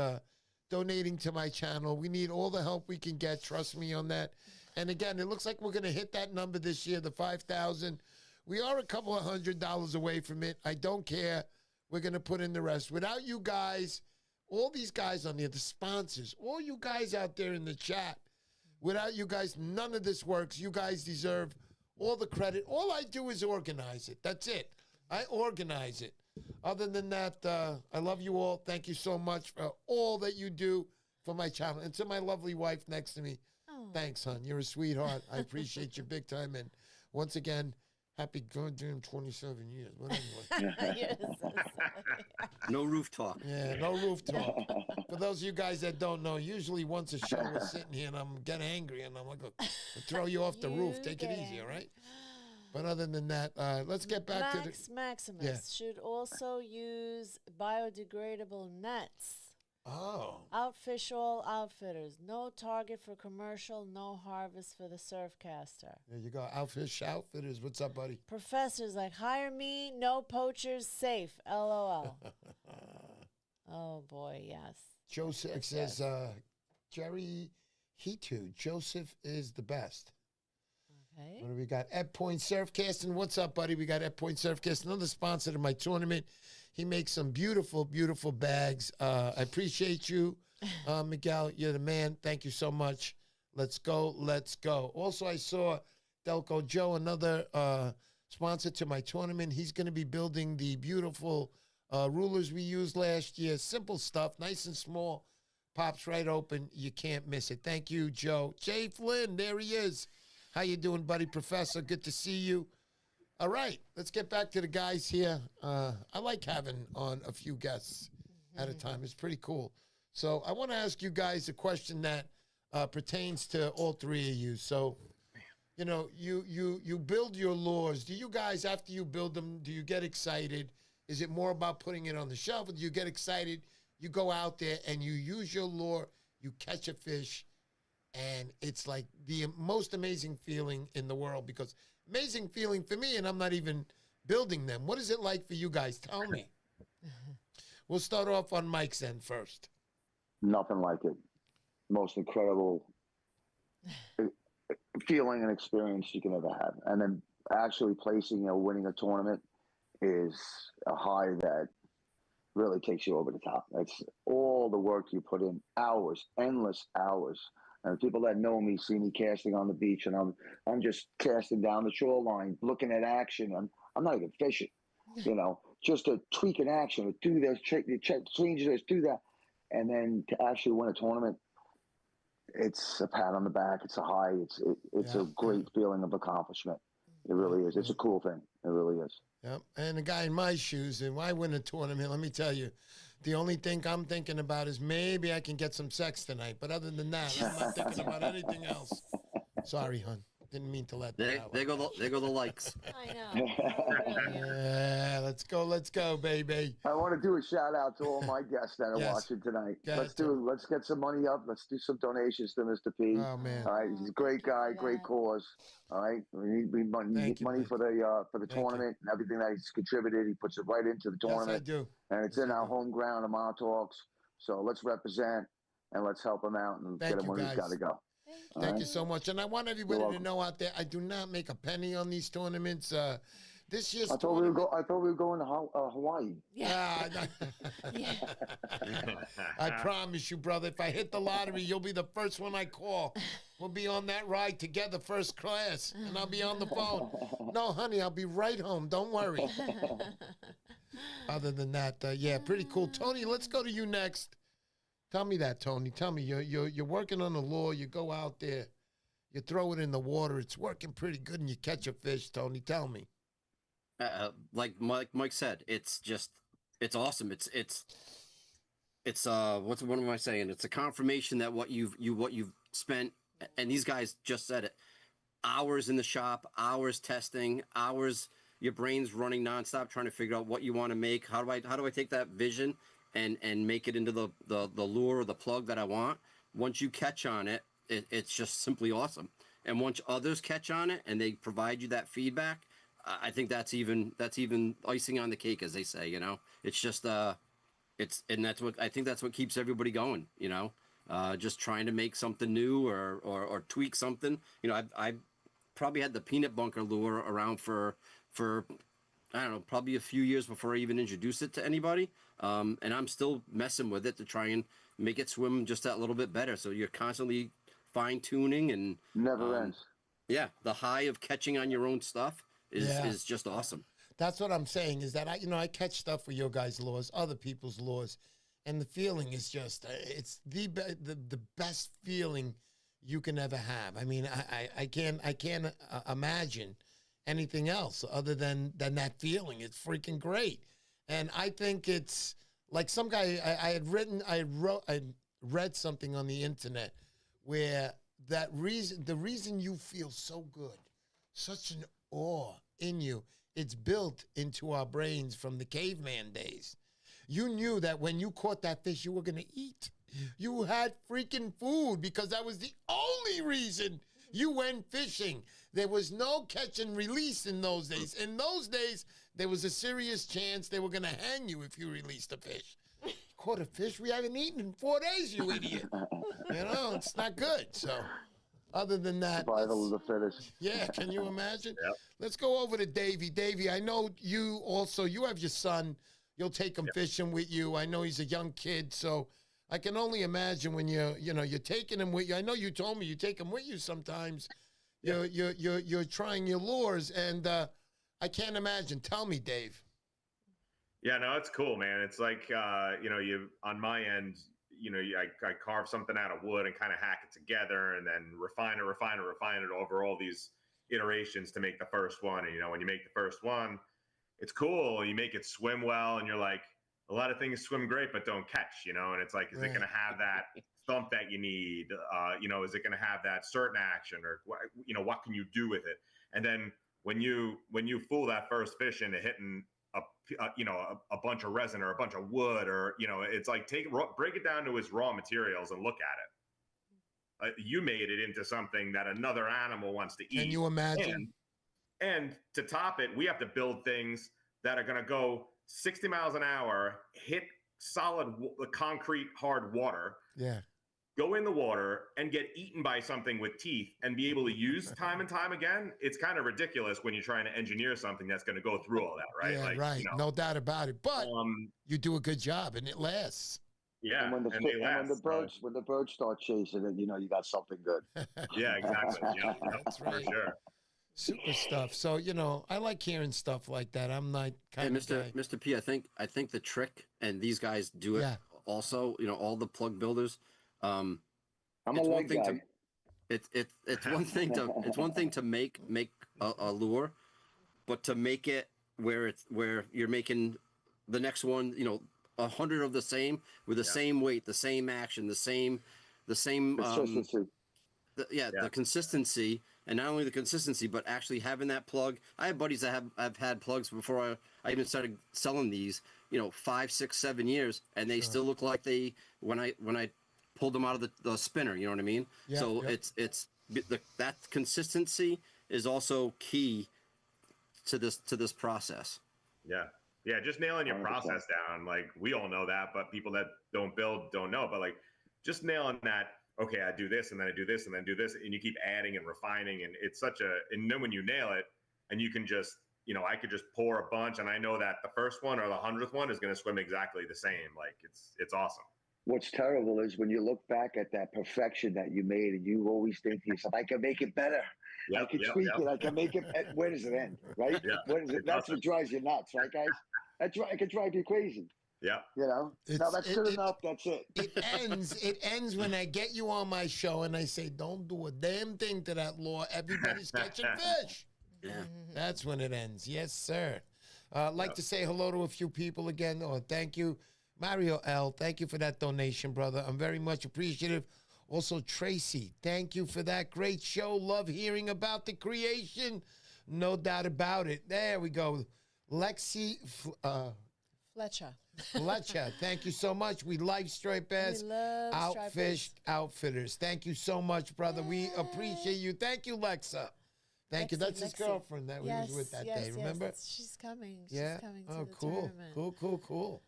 D: donating to my channel. We need all the help we can get. Trust me on that. And again, it looks like we're going to hit that number this year, the 5,000. We are a couple of $100 away from it. I don't care. We're going to put in the rest. Without you guys, all these guys on there, the sponsors, all you guys out there in the chat, without you guys, none of this works. You guys deserve all the credit. All I do is organize it. That's it. I organize it. Other than that, I love you all. Thank you so much for all that you do for my channel. And to my lovely wife next to me, thanks, hon. You're a sweetheart. I appreciate you big time. And once again, happy goddamn 27 years. But anyway.
F: No roof talk.
D: Yeah, no roof talk. For those of you guys that don't know, usually once a show we're sitting here and I'm getting angry and I'm like, I'll throw you off the roof. Take it easy, all right? But other than that, let's get back to the...
E: Maximus should also use biodegradable nets.
D: Oh.
E: Outfish all outfitters. No target for commercial, no harvest for the surfcaster.
D: There you go. Outfish outfitters. What's up, buddy?
E: Professors like, hire me, no poachers, safe. LOL. Oh, boy, yes.
D: Joseph says, Jerry Hitu, Joseph is the best.
E: Okay.
D: What do we got? Ed Point Surfcasting. What's up, buddy? We got Ed Point Surfcasting, another sponsor to my tournament. He makes some beautiful, beautiful bags. I appreciate you, Miguel. You're the man. Thank you so much. Let's go. Let's go. Also, I saw Delco Joe, another sponsor to my tournament. He's going to be building the beautiful rulers we used last year. Simple stuff, nice and small. Pops right open. You can't miss it. Thank you, Joe. Jay Flynn, there he is. How you doing, buddy? Professor, good to see you. All right, let's get back to the guys here. I like having on a few guests at a time. It's pretty cool. So I want to ask you guys a question that pertains to all three of you. So, you know, you build your lures. Do you guys, after you build them, do you get excited? Is it more about putting it on the shelf, or do you get excited? You go out there and you use your lure, you catch a fish, and it's like the most amazing feeling in the world, because amazing feeling for me, and I'm not even building them. What is it like for you guys? Tell me. We'll start off on Mike's end first.
A: Nothing like it. Most incredible feeling and experience you can ever have. And then actually placing or winning a tournament is a high that really takes you over the top. That's all the work you put in, hours, endless hours. And people that know me see me casting on the beach, and I'm just casting down the shoreline, looking at action. I'm not even fishing, you know, just to tweak an action, to do this, change this, do that, and then to actually win a tournament. It's a pat on the back. It's a high. It's a great feeling of accomplishment. It really is. It's a cool thing. It really is.
D: Yep. And the guy in my shoes, and I win a tournament, let me tell you, the only thing I'm thinking about is maybe I can get some sex tonight. But other than that, I'm not thinking about anything else. Sorry, hon. Didn't mean to let that out.
F: There go the likes.
E: I know.
D: Yeah, let's go, baby.
A: I want to do a shout out to all my guests that are watching tonight. Let's get some money up. Let's do some donations to Mr. P.
D: Oh man.
A: All right, he's a great guy, great cause. All right, we need money for the tournament and everything that he's contributed. He puts it right into the tournament.
D: Yes, I do.
A: And it's in our home ground of Montauk. So let's represent and let's help him out and get him where he's got to go.
D: Thank you so much. And I want everybody to know out there, I do not make a penny on these tournaments. This year's
A: I thought we were going to Hawaii.
E: Yeah.
D: I promise you, brother, if I hit the lottery, you'll be the first one I call. We'll be on that ride together, first class, and I'll be on the phone. No, honey, I'll be right home. Don't worry. Other than that, yeah, pretty cool. Tony, let's go to you next. Tell me that, Tony. Tell me, you're working on the lure. You go out there, you throw it in the water. It's working pretty good, and you catch a fish. Tony, tell me.
F: Like Mike said, it's awesome. It's what am I saying? It's a confirmation that what you've spent, and these guys just said it. Hours in the shop, hours testing, hours. Your brain's running nonstop trying to figure out what you want to make. How do I take that vision and make it into the lure or the plug that I want? Once you catch on it, it's just simply awesome. And once others catch on it and they provide you that feedback, I think that's even icing on the cake, as they say. You know, it's just that's what keeps everybody going. You know, just trying to make something new or tweak something. You know, I probably had the peanut bunker lure around for I don't know, probably a few years before I even introduced it to anybody. And I'm still messing with it to try and make it swim just that little bit better. So you're constantly fine tuning and
A: never ends.
F: Yeah, the high of catching on your own stuff is just awesome.
D: That's what I'm saying, is that I catch stuff for your guys' laws, other people's laws, and the feeling is just it's the best feeling you can ever have. I mean, I can't imagine anything else other than that feeling. It's freaking great. And I think it's like some guy I read something on the internet where the reason you feel so good, such an awe in you, it's built into our brains from the caveman days. You knew that when you caught that fish, you were going to eat. You had freaking food because that was the only reason you went fishing. There was no catch and release in those days. In those days, there was a serious chance they were going to hang you if you released a fish. caught a fish we haven't eaten in 4 days, you idiot. You know, it's not good. So other than that.
A: Survival of the fittest.
D: Yeah, can you imagine?
B: Yep.
D: Let's go over to Davey. Davey, I know you have your son. You'll take him fishing with you. I know he's a young kid, so I can only imagine when you're taking him with you. I know you told me you take him with you sometimes. You're trying your lures, and I can't imagine. Tell me, Dave.
B: Yeah, no, it's cool, man. It's like you on my end, I carve something out of wood and kind of hack it together, and then refine it over all these iterations to make the first one. And when you make the first one, it's cool. You make it swim well, and you're like, a lot of things swim great but don't catch, and it's like, is it going to have that thump that you need? Is it going to have that certain action, or what can you do with it? And then when you fool that first fish into hitting a bunch of resin or a bunch of wood, or it's like break it down to its raw materials and look at it. You made it into something that another animal wants to eat.
D: Can you imagine?
B: And to top it, we have to build things that are going to go 60 miles an hour, hit solid concrete hard water, go in the water and get eaten by something with teeth and be able to use time and time again. It's kind of ridiculous when you're trying to engineer something that's going to go through all that, right?
D: Yeah, right. No doubt about it. But you do a good job and it lasts.
B: Yeah,
A: and when the birds start chasing it, you got something good.
B: Yeah, exactly. Yeah,
D: that's right.
B: For sure.
D: Super stuff. So I like hearing stuff like that. I'm not kind of
F: Mr. P. I think the trick, and these guys do it also. All the plug builders.
A: I'm a leg guy.
F: It's one thing to make a lure, but to make it where you're making the next one, 100 of the same with the same weight, the same action, the same
A: consistency.
F: The consistency, and not only the consistency, but actually having that plug. I have buddies that have had plugs before I even started selling these, 5, 6, 7 years, and they still look like they when I pulled them out of the spinner. You know what I mean? Yeah, so that consistency is also key to this process.
B: Yeah, just nailing your 100%. Process down. Like, we all know that, but people that don't build don't know. But like, just nailing that. Okay, I do this, and then I do this, and then do this, and you keep adding and refining, and it's and then when you nail it, and you can just, I could just pour a bunch, and I know that the first one or the 100th one is going to swim exactly the same. Like, it's awesome.
A: What's terrible is when you look back at that perfection that you made, and you always think to yourself, I can make it better. I can tweak it. I can make it. Where does it end? Right?
B: Yeah.
A: Where does it? That's what drives you nuts, right, guys? It could drive you crazy.
B: Yeah.
A: Now that's good enough. That's it.
D: It ends when I get you on my show and I say, don't do a damn thing to that law. Everybody's catching fish.
F: Yeah.
D: That's when it ends. Yes, sir. I'd like to say hello to a few people again. Thank you. Mario L., thank you for that donation, brother. I'm very much appreciative. Also, Tracy, thank you for that great show. Love hearing about the creation. No doubt about it. There we go. Lexi Fletcher, thank you so much. We like Striped Bass Outfish Outfitters. Thank you so much, brother. We appreciate you. Thank you, Lexa. Thank you. That's his girlfriend that we was with that day, remember?
E: She's coming. She's coming to the
D: cool.
E: tournament.
D: Cool.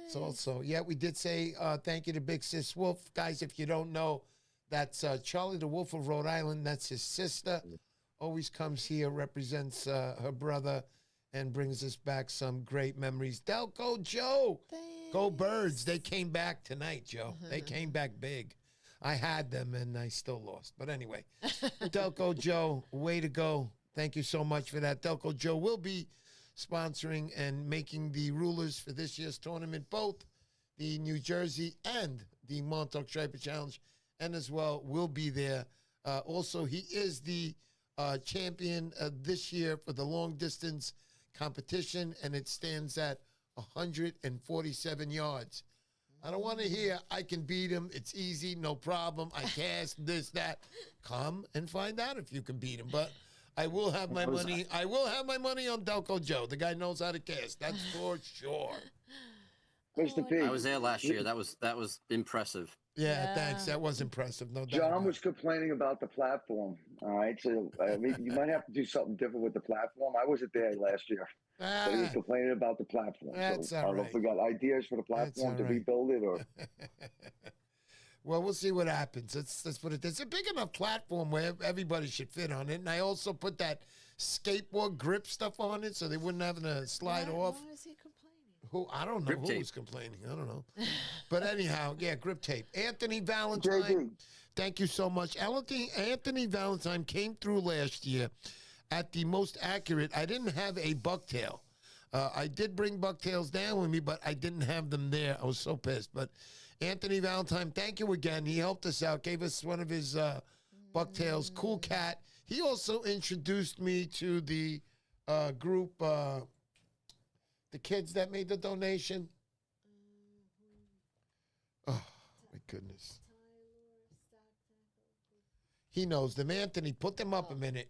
D: So, we did say thank you to Big Sis Wolf. Guys, if you don't know, that's Charlie the Wolf of Rhode Island. That's his sister. Always comes here, represents her brother, and brings us back some great memories. Delco Joe.
E: Thanks.
D: Go Birds. They came back tonight, Joe. They came back big. I had them, and I still lost. But anyway, Delco Joe, way to go. Thank you so much for that. Delco Joe will be sponsoring and making the rulers for this year's tournament, both the New Jersey and the Montauk Striper Challenge, and as well will be there. Also, he is the champion this year for the long distance competition, and it stands at 147 yards. I don't want to hear I can beat him. It's easy, no problem. I cast this, that. Come and find out if you can beat him. But I will have my money. I will have my money on Delco Joe. The guy knows how to cast. That's for sure.
A: Mr. P.
F: I was there last year. That was impressive.
D: Yeah, thanks. That was impressive. No doubt.
A: John was complaining about the platform. All right, so you might have to do something different with the platform. I wasn't there last year. So he was complaining about the platform.
D: That's
A: so
D: all
A: I don't know if we got ideas for the platform to rebuild it or.
D: Well, we'll see what happens. Let's put it. It's a big enough platform where everybody should fit on it. And I also put that skateboard grip stuff on it so they wouldn't have to slide off.
E: Why is he complaining?
D: Who I don't know
F: Grip
D: who
F: tape.
D: was complaining. I don't know. But anyhow, yeah, grip tape. Anthony Valentine.
A: JD.
D: Thank you so much. Anthony Valentine came through last year at the most accurate. I didn't have a bucktail. I did bring bucktails down with me, but I didn't have them there. I was so pissed. But Anthony Valentine, thank you again. He helped us out, gave us one of his bucktails. Cool cat. He also introduced me to the group, the kids that made the donation. Oh, my goodness. He knows them. Anthony, put them up a minute.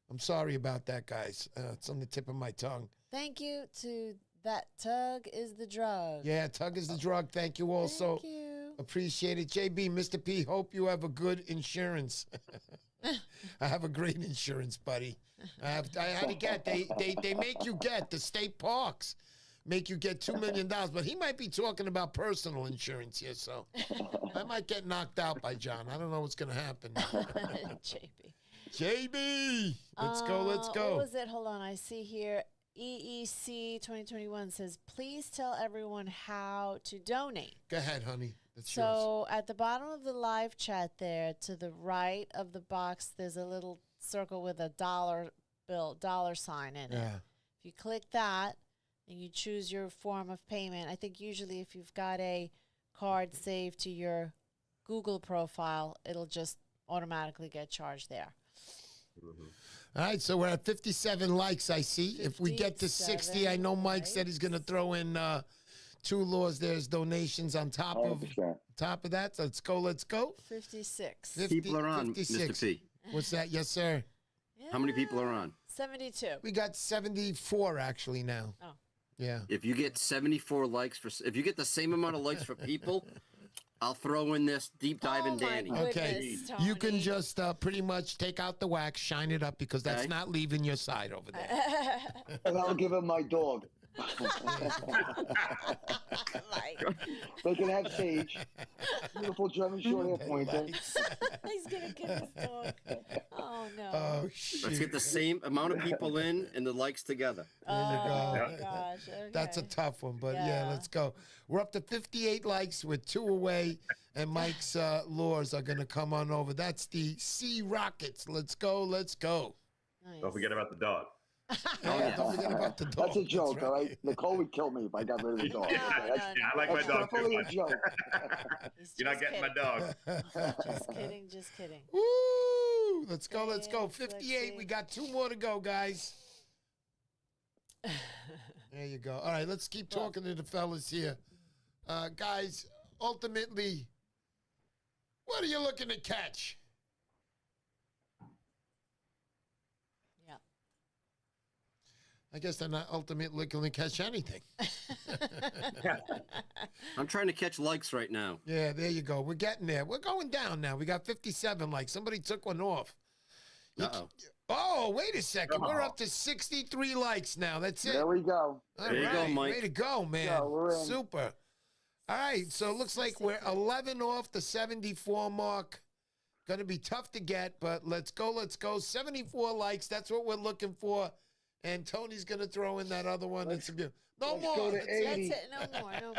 D: I'm sorry about that, guys. It's on the tip of my tongue.
E: Thank you to that Tug is the drug.
D: Yeah, Tug is the drug. Thank you also.
E: Thank you.
D: Appreciate it. JB, Mr. P, hope you have a good insurance. I have a great insurance, buddy. I had to get, they make you get, the state parks make you get $2 million, but he might be talking about personal insurance here, so I might get knocked out by John. I don't know what's going to happen. JB, let's go.
E: What was it? Hold on. I see here EEC 2021 says, please tell everyone how to donate.
D: Go ahead, honey. That's yours.
E: So at the bottom of the live chat there, to the right of the box, there's a little circle with a dollar sign in it. If you click that and you choose your form of payment, I think usually if you've got a card saved to your Google profile, it'll just automatically get charged there.
D: All right, so we're at 57 likes, I see. If we get to 60, I know Mike said he's going to throw in 2 laws. There's donations on top of that. So let's go.
E: 56.
F: People are on,
D: 56.
F: Mr. P.
D: What's that? Yes, sir.
E: Yeah.
F: How many people are on?
E: 72.
D: We got 74 actually now.
E: Oh.
D: Yeah.
F: If you get 74 likes if you get the same amount of likes for people, I'll throw in this deep dive in Danny.
D: Okay, you can just pretty much take out the wax, shine it up, because that's not leaving your side over there.
A: And I'll give him my dog. They can have Sage, beautiful German short hair pointer.
E: He's gonna get his dog. Oh no!
D: Oh shit!
F: Let's get the same amount of people in and the likes together.
D: There you go.
E: My gosh! Okay.
D: That's a tough one, but yeah, let's go. We're up to 58 likes with 2 away, and Mike's lures are gonna come on over. That's the Sea Rockets. Let's go. Let's go.
E: Nice.
B: Don't forget about the dog.
D: Don't forget about the dog.
A: That's a joke, all right? Nicole would kill me if I got rid of the dog.
B: I like my dog too.
A: Definitely a joke.
B: You're not getting my dog.
E: Just kidding.
D: Woo! Let's go. 58. We got 2 more to go, guys. There you go. All right, let's keep talking to the fellas here. Guys, ultimately, what are you looking to catch?
E: Yeah.
D: I guess they're not ultimately looking to catch anything.
F: I'm trying to catch likes right now.
D: Yeah, there you go. We're getting there. We're going down now. We got 57 likes. Somebody took one off. Oh, wait a second. We're up to 63 likes now. That's it.
A: There we go.
D: All
F: there you go, Mike.
D: Way to go, man.
A: Yeah, we're in.
D: Super. All right, so it looks like we're 11 off the 74 mark. Going to be tough to get, but let's go. 74 likes. That's what we're looking for. And Tony's going to throw in that other one. That's a no more.
A: Go to
E: That's
A: 80.
E: it. No more. No.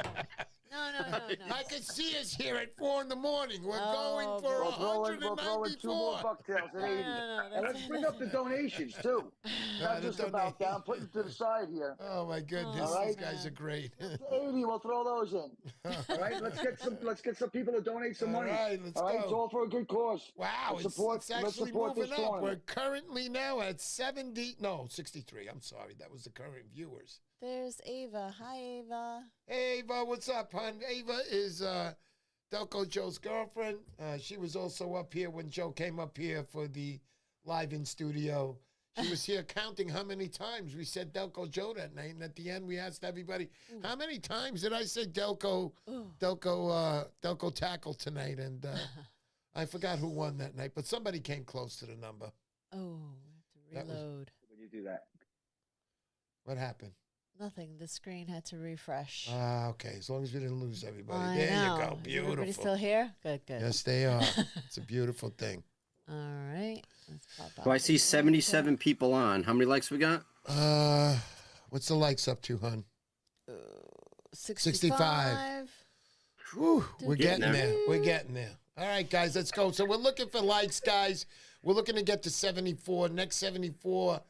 D: I can see us here at 4 in the morning. We're going for
A: We're throwing
D: 194.
A: 2 more bucktails at 80. And let's bring up the donations, too. Not just about that. I'm putting it to the side here.
D: Oh, my goodness.
A: All right.
D: These guys are great.
A: 80, we'll throw those in. All right, let's get some people to donate some money.
D: All right, let's go.
A: It's all for a good cause.
D: Wow,
A: Let's
D: it's actually moving
A: this
D: up.
A: tournament.
D: We're currently now at 63. I'm sorry, that was the current viewers.
E: There's Ava. Hi, Ava.
D: Hey, Ava, what's up, hon? Ava is Delco Joe's girlfriend. She was also up here when Joe came up here for the live in studio. She was here counting how many times we said Delco Joe that night, and at the end we asked everybody, how many times did I say Delco Tackle tonight? And I forgot who won that night, but somebody came close to the number.
E: Oh, we have to reload.
A: When you do that.
D: What happened?
E: Nothing. The screen had to refresh.
D: Okay. As long as we didn't lose everybody.
E: I
D: There
E: know.
D: you go. Beautiful.
E: Is everybody still here? Good, good.
D: Yes, they are. It's a beautiful thing.
E: All right. Let's pop
F: So I see 77 people on. How many likes we got?
D: What's the likes up to, hon?
E: 65.
D: Whew, we're getting there. We're getting there. All right, guys, let's go. So we're looking for likes, guys. We're looking to get to 74. Next 74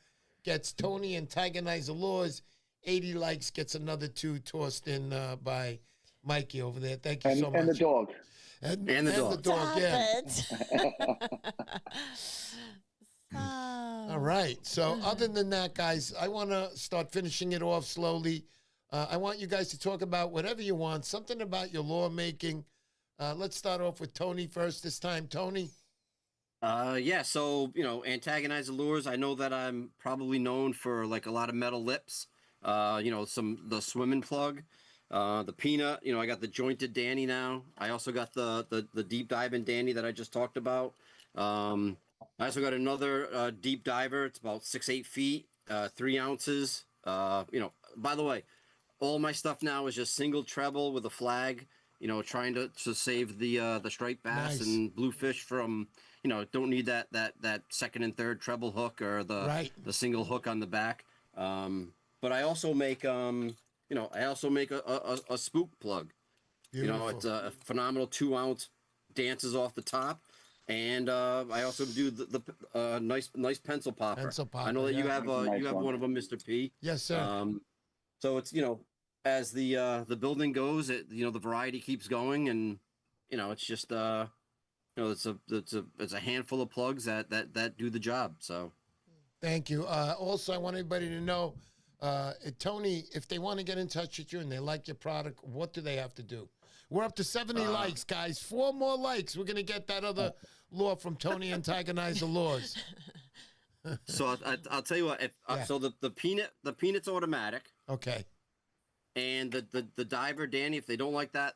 D: gets Tony and Tigerizer LURES. 80 likes gets another 2 tossed in by Mikey over there. Thank you so much.
A: And the dog.
D: And the dog, yeah. All right. So other than that, guys, I want to start finishing it off slowly. I want you guys to talk about whatever you want, something about your lure making. Let's start off with Tony first this time. Tony?
F: Yeah, so, Tigerizer LURES, I know that I'm probably known for, like, a lot of metal lips, the swimming plug, the peanut, I got the jointed Danny now. I also got the deep diving Danny that I just talked about. I also got another deep diver. It's about 6-8 feet, 3 ounces. By the way, all my stuff now is just single treble with a flag, trying to save the striped bass and bluefish from, don't need that second and third treble hook or the single hook on the back. But I also make, a spook plug.
D: Beautiful.
F: It's a phenomenal 2-ounce, dances off the top. And I also do the nice pencil popper.
D: Pencil popper.
F: I know that you have
A: Nice
F: one of them, Mr. P.
D: Yes, sir.
F: So it's as the building goes, the variety keeps going, and it's just it's a handful of plugs that do the job. So
D: thank you. Also, I want everybody to know, Tony, if they want to get in touch with you and they like your product, what do they have to do? We're up to 70 likes, guys. 4 more likes. We're gonna get that other lure from Tony and Tigerizer LURES.
F: So I'll tell you what. So the peanut's automatic.
D: Okay.
F: And the diver, Danny, if they don't like that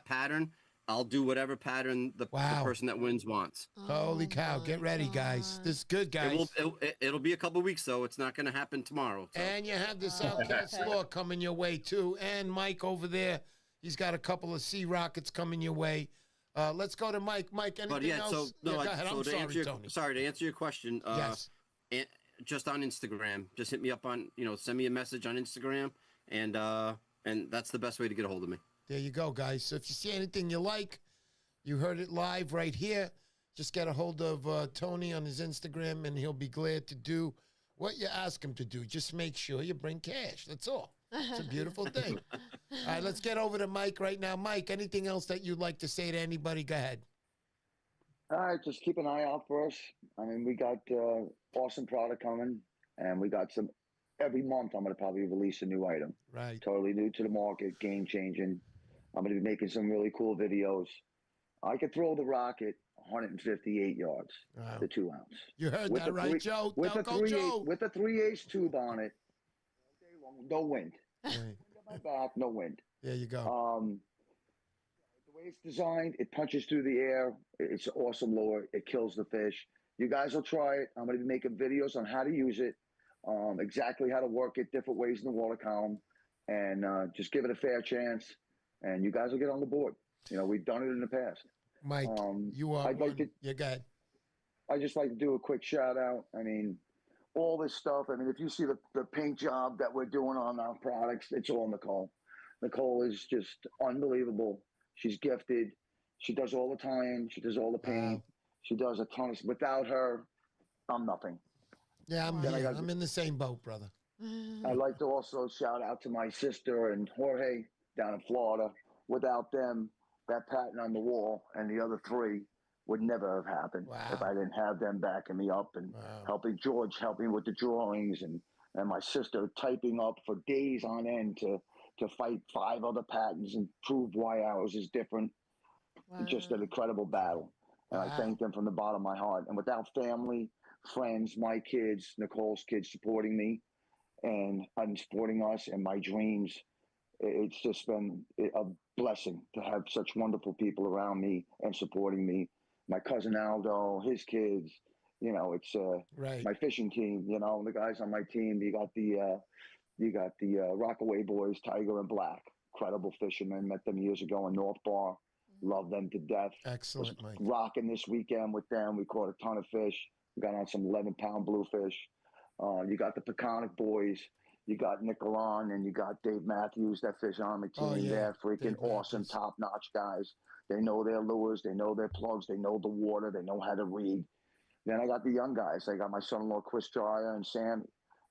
F: pattern, I'll do whatever pattern the person that wins wants.
D: Holy cow! Get ready, guys. This is good, guys.
F: It'll be a couple weeks, though. It's not going to happen tomorrow. So.
D: And you have this Outcast lure coming your way too. And Mike over there, he's got a couple of sea rockets coming your way. Let's go to Mike. Mike, anything else?
F: Go ahead.
D: I'm sorry, Tony.
F: Sorry, to answer your question.
D: Yes.
F: Just on Instagram, just hit me up on, send me a message on Instagram, and that's the best way to get a hold of me.
D: There you go, guys. So if you see anything you like, you heard it live right here, just get a hold of Tony on his Instagram, and he'll be glad to do what you ask him to do. Just make sure you bring cash. That's all. It's a beautiful thing. All right, let's get over to Mike right now. Mike, anything else that you'd like to say to anybody? Go ahead.
A: All right, just keep an eye out for us. I mean, we got awesome product coming, and we got some. Every month, I'm going to probably release a new item.
D: Right.
A: Totally new to the market, game changing. I'm going to be making some really cool videos. I could throw the rocket 158 yards, the 2 ounce.
D: You heard that right, Joe?
A: With a 3/8 tube on it. No wind.
D: Right.
A: My back, no wind.
D: There you go.
A: The way it's designed, it punches through the air. It's an awesome lure. It kills the fish. You guys will try it. I'm going to be making videos on how to use it, exactly how to work it, different ways in the water column, and just give it a fair chance. And you guys will get on the board. We've done it in the past.
D: Mike, you are. You got.
A: I just like to do a quick shout out. I mean, all this stuff. I mean, if you see the paint job that we're doing on our products, it's all Nicole. Nicole is just unbelievable. She's gifted. She does all the tying. She does all the paint. Wow. She does a ton of. Without her, I'm nothing.
D: Yeah, I'm in the same boat, brother.
A: I'd like to also shout out to my sister and Jorge down in Florida. Without them, that patent on the wall and the other 3 would never have happened if I didn't have them backing me up and helping George, helping with the drawings, and my sister typing up for days on end to fight 5 other patents and prove why ours is different. Wow. Just an incredible battle. And I thank them from the bottom of my heart. And without family, friends, my kids, Nicole's kids supporting me and supporting us and my dreams, it's just been a blessing to have such wonderful people around me and supporting me. My cousin Aldo, his kids, you know, it's
D: right.
A: my fishing team. You know, the guys on my team. You got the Rockaway boys, Tiger and Black, incredible fishermen. Met them years ago in North Bar. Love them to death.
D: Excellent, Mike.
A: Rocking this weekend with them. We caught a ton of fish. We got on some 11-pound bluefish. You got the Peconic boys. You got Nicolon and you got Dave Matthews that fish on the team.
D: Oh, yeah.
A: They're freaking
D: Dave
A: awesome,
D: Matthews.
A: top-notch guys. They know their lures. They know their plugs. They know the water. They know how to read. Then I got the young guys. I got my son-in-law, Chris Dreyer and Sam.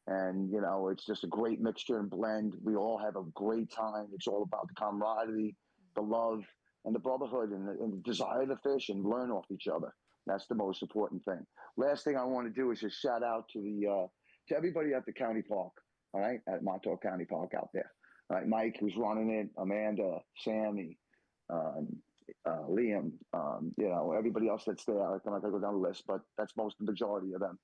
A: And, you know, it's just a great mixture and blend. We all have a great time. It's all about the camaraderie, the love, and the brotherhood, and the desire to fish and learn off each other. That's the most important thing. Last thing I want to do is just shout out to everybody at the county park, all right, at Montauk County Park out there. All right, Mike, who's running it, Amanda, Sammy, Liam, you know, everybody else that's there. I'm not going to go down the list, but that's the majority of them.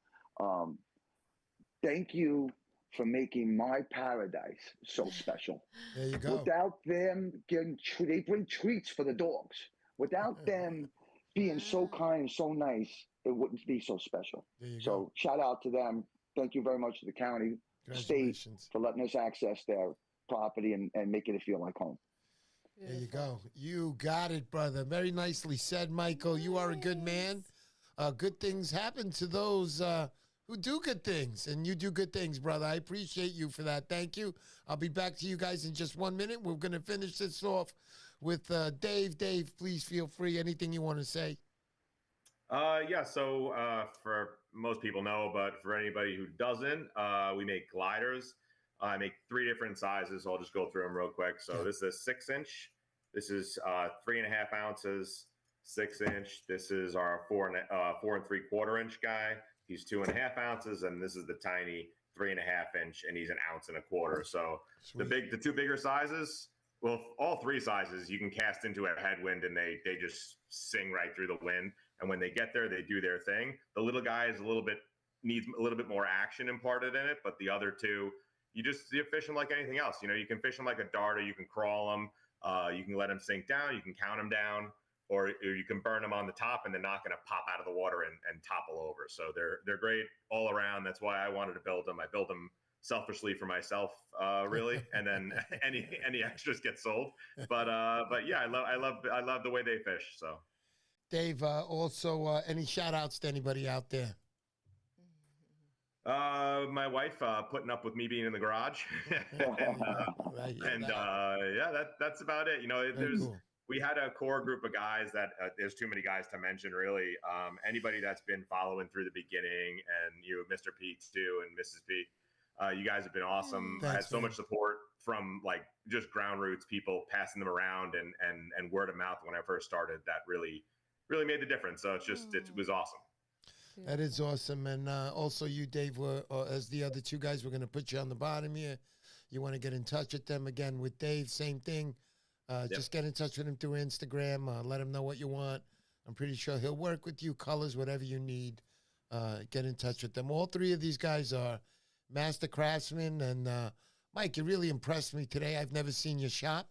A: Thank you for making my paradise so special.
D: There you go.
A: Without them they bring treats for the dogs. Without them being so kind and so nice, it wouldn't be so special. So shout out to them. Thank you very much to the county, state, for letting us access their property and making it feel like home.
D: There you go. You got it, brother. Very nicely said, Michael. You are a good man. Good things happen to those who do good things, and you do good things, brother. I appreciate you for that. Thank you. I'll be back to you guys in just 1 minute. We're going to finish this off with Dave. Dave, please feel free. Anything you want to say?
B: Yeah, so for most people know, but for anybody who doesn't, we make gliders. I make 3 different sizes. I'll just go through them real quick. So this is a 6-inch. This is 3.5 ounces, 6-inch. This is our 4 3/4 inch guy. He's 2.5 ounces, and this is the tiny 3.5 inch, and he's 1.25 ounces. So the 2 bigger sizes, well, all 3 sizes you can cast into a headwind, and they just sing right through the wind. And when they get there, they do their thing. The little guy is needs a little bit more action imparted in it, but the other 2, you fish them like anything else. You know, you can fish them like a darter. You can crawl them. You can let them sink down. You can count them down. Or you can burn them on the top, and they're not going to pop out of the water and topple over. So they're great all around. That's why I wanted to build them. I built them selfishly for myself, really, and then any extras get sold. But yeah, I love the way they fish. So,
D: Dave, also any shout outs to anybody out there?
B: My wife putting up with me being in the garage, yeah, that's about it. You know, we had a core group of guys that there's too many guys to mention, really. Anybody that's been following through the beginning, and you, Mr. P too, and Mrs. P, you guys have been awesome. I had so much support from like just ground roots people passing them around and word of mouth when I first started. That really made the difference. So it was awesome.
D: That is awesome. And also you, Dave, as the other 2 guys, we're going to put you on the bottom here. You want to get in touch with them again. With Dave, same thing. Just get in touch with him through Instagram. Let him know what you want. I'm pretty sure he'll work with you, colors, whatever you need. Get in touch with them. All 3 of these guys are master craftsmen. And Mike, you really impressed me today. I've never seen your shop.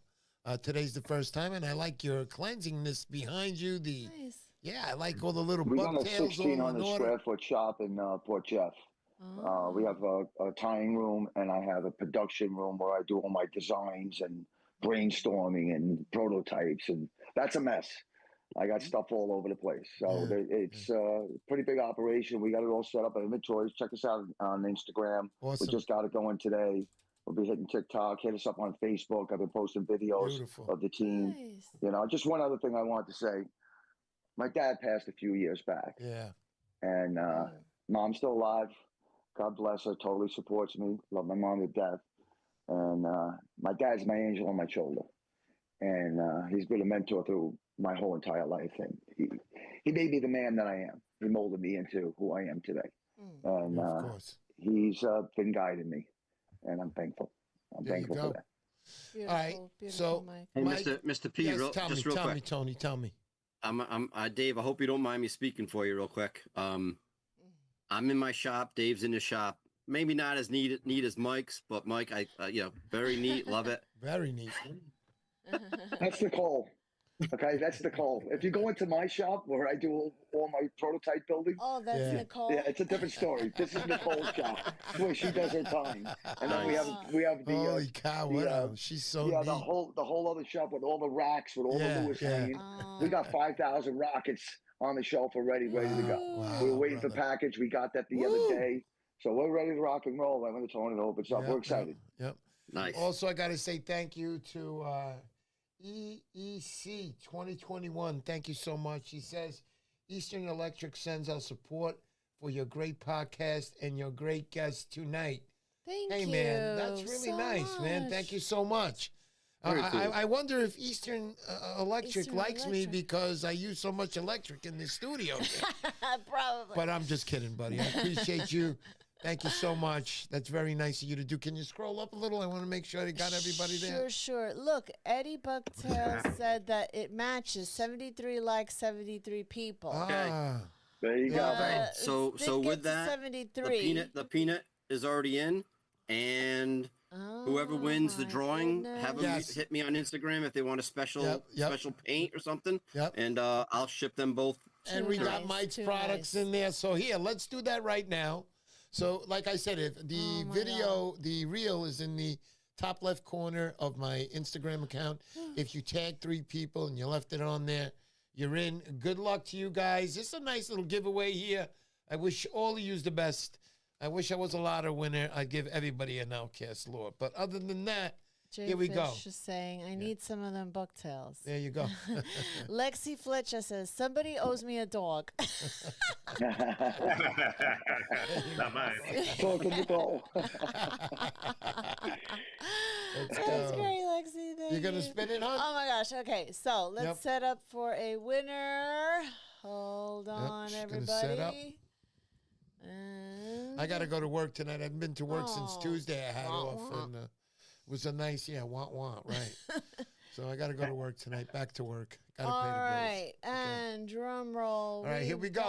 D: Today's the first time, and I like your cleansingness behind you.
E: Nice.
D: Yeah, I like all the little
A: We got a
D: bucktails.
A: 1,600 square foot shop in Port Jeff. We have a tying room, and I have a production room where I do all my designs and brainstorming and prototypes, and that's a mess. I got stuff all over the place. So it's a pretty big operation. We got it all set up at inventories. Check us out on Instagram.
D: Awesome.
A: We just got it going today. We'll be hitting TikTok. Hit us up on Facebook. I've been posting videos of the team.
E: Nice.
A: You know, just one other thing I wanted to say. My dad passed a few years back.
D: Yeah.
A: And mom's still alive. God bless her. Totally supports me. Love my mom to death. And my dad's my angel on my shoulder. And he's been a mentor through my whole entire life. And he made me the man that I am. He molded me into who I am today. And
D: of course.
A: He's been guiding me. And I'm thankful. I'm thankful for that.
E: Beautiful,
D: all right. So,
E: Mike.
F: Hey,
D: Mike,
F: Mr. P,
D: yes,
F: real
D: tell
F: quick.
D: me, Tony, tell me.
F: I'm Dave. I hope you don't mind me speaking for you real quick. I'm in my shop. Dave's in his shop. Maybe not as neat as Mike's, but Mike, very neat. Love it.
D: Very neat.
A: That's Nicole. Okay, that's Nicole. If you go into my shop where I do all my prototype building,
E: Oh, that's Nicole.
A: yeah, it's a different story. This is Nicole's shop. It's where she does her time, and then we have the
D: holy cow! She's so neat.
A: the whole other shop with all the racks with all the Lewis hanging. We got 5,000 rockets on the shelf already, ready to go.
D: Wow,
A: we were waiting for package. We got that the other day, so we're ready to rock and roll. When the tournament opens up, we're excited.
D: Yep.
F: Nice.
D: Also, I got to say thank you to EEC 2021. Thank you so much. He says, Eastern Electric sends our support for your great podcast and your great guest tonight.
E: Thank you.
D: Hey, man, that's really nice, man. Thank you so much. I wonder if Eastern Electric likes me because I use so much electric in the studio.
E: Probably.
D: But I'm just kidding, buddy. I appreciate you. Thank you so much. That's very nice of you to do. Can you scroll up a little? I want to make sure they got everybody there.
E: Sure. Look, Eddie Bucktail said that it matches 73 likes, 73 people.
A: There you go.
F: So with that,
E: 73.
F: the peanut is already in, and whoever wins the drawing, have them hit me on Instagram if they want a special paint or something, and I'll ship them both.
D: And we got Mike's products in there. So here, let's do that right now. So, like I said, if the the reel is in the top left corner of my Instagram account. If you tag 3 people and you left it on there, you're in. Good luck to you guys. It's a nice little giveaway here. I wish all of you the best. I wish I was a lotto winner. I'd give everybody an Outcast Lure. But other than that, here we go.
E: Just saying, I need some of them bucktails.
D: There you go.
E: Lexi Fletcher says, somebody owes me a dog.
B: Not mine.
A: Talking to Nicole.
E: That's great, Lexi.
D: You're going to spin it, hon?
E: Oh, my gosh. Okay, so let's set up for a winner. Hold on, everybody. Set up.
D: I got to go to work tonight. I haven't been to work since Tuesday. I had off. And it was a nice, right. So I got to go to work tonight. Back to work. Got to pay the bills.
E: All right, and drum roll.
D: All right, here we go.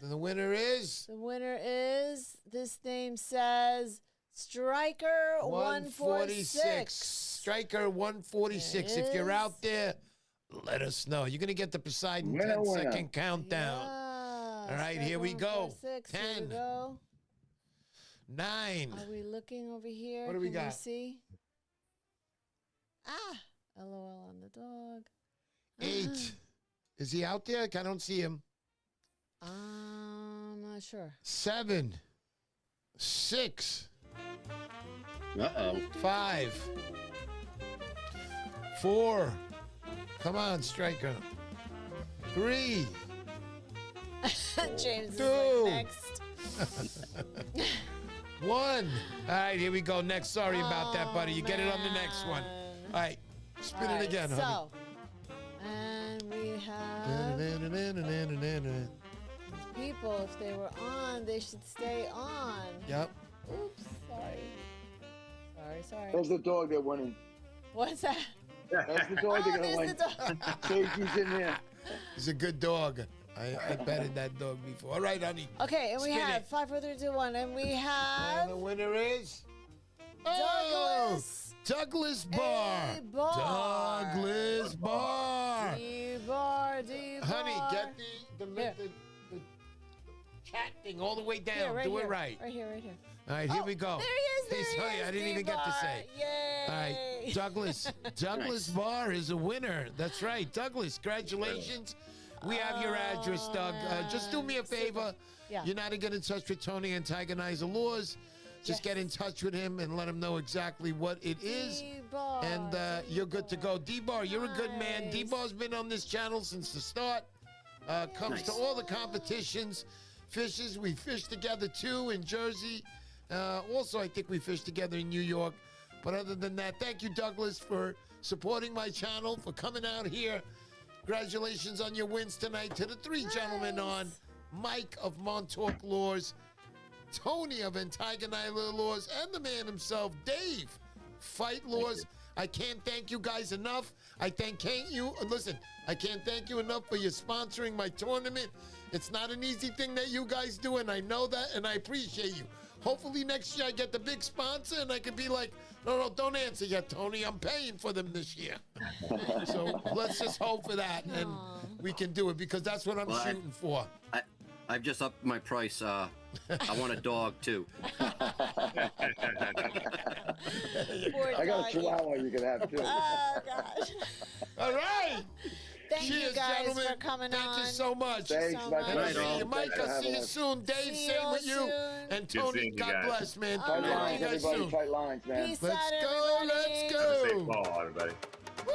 D: And the winner is?
E: The winner is, this name says, Striker 146.
D: Striker 146. If you're out there, let us know. You're going to get the Poseidon 10-second countdown. All right, here we go. 10.
E: Here we go.
D: 9.
E: Are we looking over here?
D: What do we got?
E: Can you see? LOL on the dog.
D: 8. Is he out there? I don't see him.
E: I'm not sure.
D: 7. 6. 5. 4. Come on, Striker. 3.
E: James
D: 2.
E: is like next.
D: 1. All right, here we go. Next. Sorry about that, buddy. You get it on the next one. All right. Spin it again, honey.
E: And we have people, if they were on, they should stay on.
D: Yep.
E: Oops, sorry.
A: There's the dog that went in.
E: What's that?
A: That's the dog that went in. Safety's in there.
D: He's a good dog. I petted that dog before. All right, honey.
E: Okay, and we have 5, 4, 3, 2, 1, and we have...
D: And the winner is...
E: Douglas.
D: Douglas Barr. Douglas Barr.
E: D-Bar.
D: Honey, get the chat thing all the way down.
E: Right
D: Do
E: here.
D: it right.
E: Right here.
D: All right, here we go.
E: There he is.
D: I didn't even get to say.
E: Yay.
D: All right, Douglas Barr is a winner. That's right. Douglas, congratulations. We have your address, Doug. Just do me a favor.
E: Yeah.
D: You're not to get in touch with Tony Antagonizer Laws. Just get in touch with him and let him know exactly what it is.
E: D-Bar,
D: and you're good to go. D-Bar, you're a good man. D-Bar's been on this channel since the start. Comes to all the competitions. Fishes. We fished together, too, in Jersey. Also, I think we fished together in New York. But other than that, thank you, Douglas, for supporting my channel, for coming out here. Congratulations on your wins tonight to the 3 gentlemen on. Mike of Montauk Lures, Tony of Antagonizer Lures, and the man himself, Dave, Fight Lures. I can't thank you guys enough. I can't thank you enough for your sponsoring my tournament. It's not an easy thing that you guys do, and I know that, and I appreciate you. Hopefully next year I get the big sponsor, and I can be like No, don't answer yet, Tony. I'm paying for them this year. So let's just hope for that, and we can do it, because that's what I'm shooting for.
F: I've just upped my price. I want a dog, too.
A: I got a chihuahua you can have, too.
E: Oh, gosh.
D: All right.
E: Thank
D: Cheers,
E: you guys
D: gentlemen.
E: for coming on.
D: Thank you so much.
A: Thanks, Mike.
D: And I'll see you, Mike. I'll see you soon. Dave,
E: See
D: same
E: you
D: with you.
E: soon.
D: And
B: Good
D: Tony,
B: seeing you
D: God
B: guys.
D: bless, man.
A: Tight
D: Talk to
A: lines,
D: you guys
A: everybody.
D: soon.
A: Tight lines, man.
E: Peace
D: Let's
E: out,
D: go.
E: everybody.
D: Let's
B: Have a safe
D: go.
B: call, everybody.
E: Woo.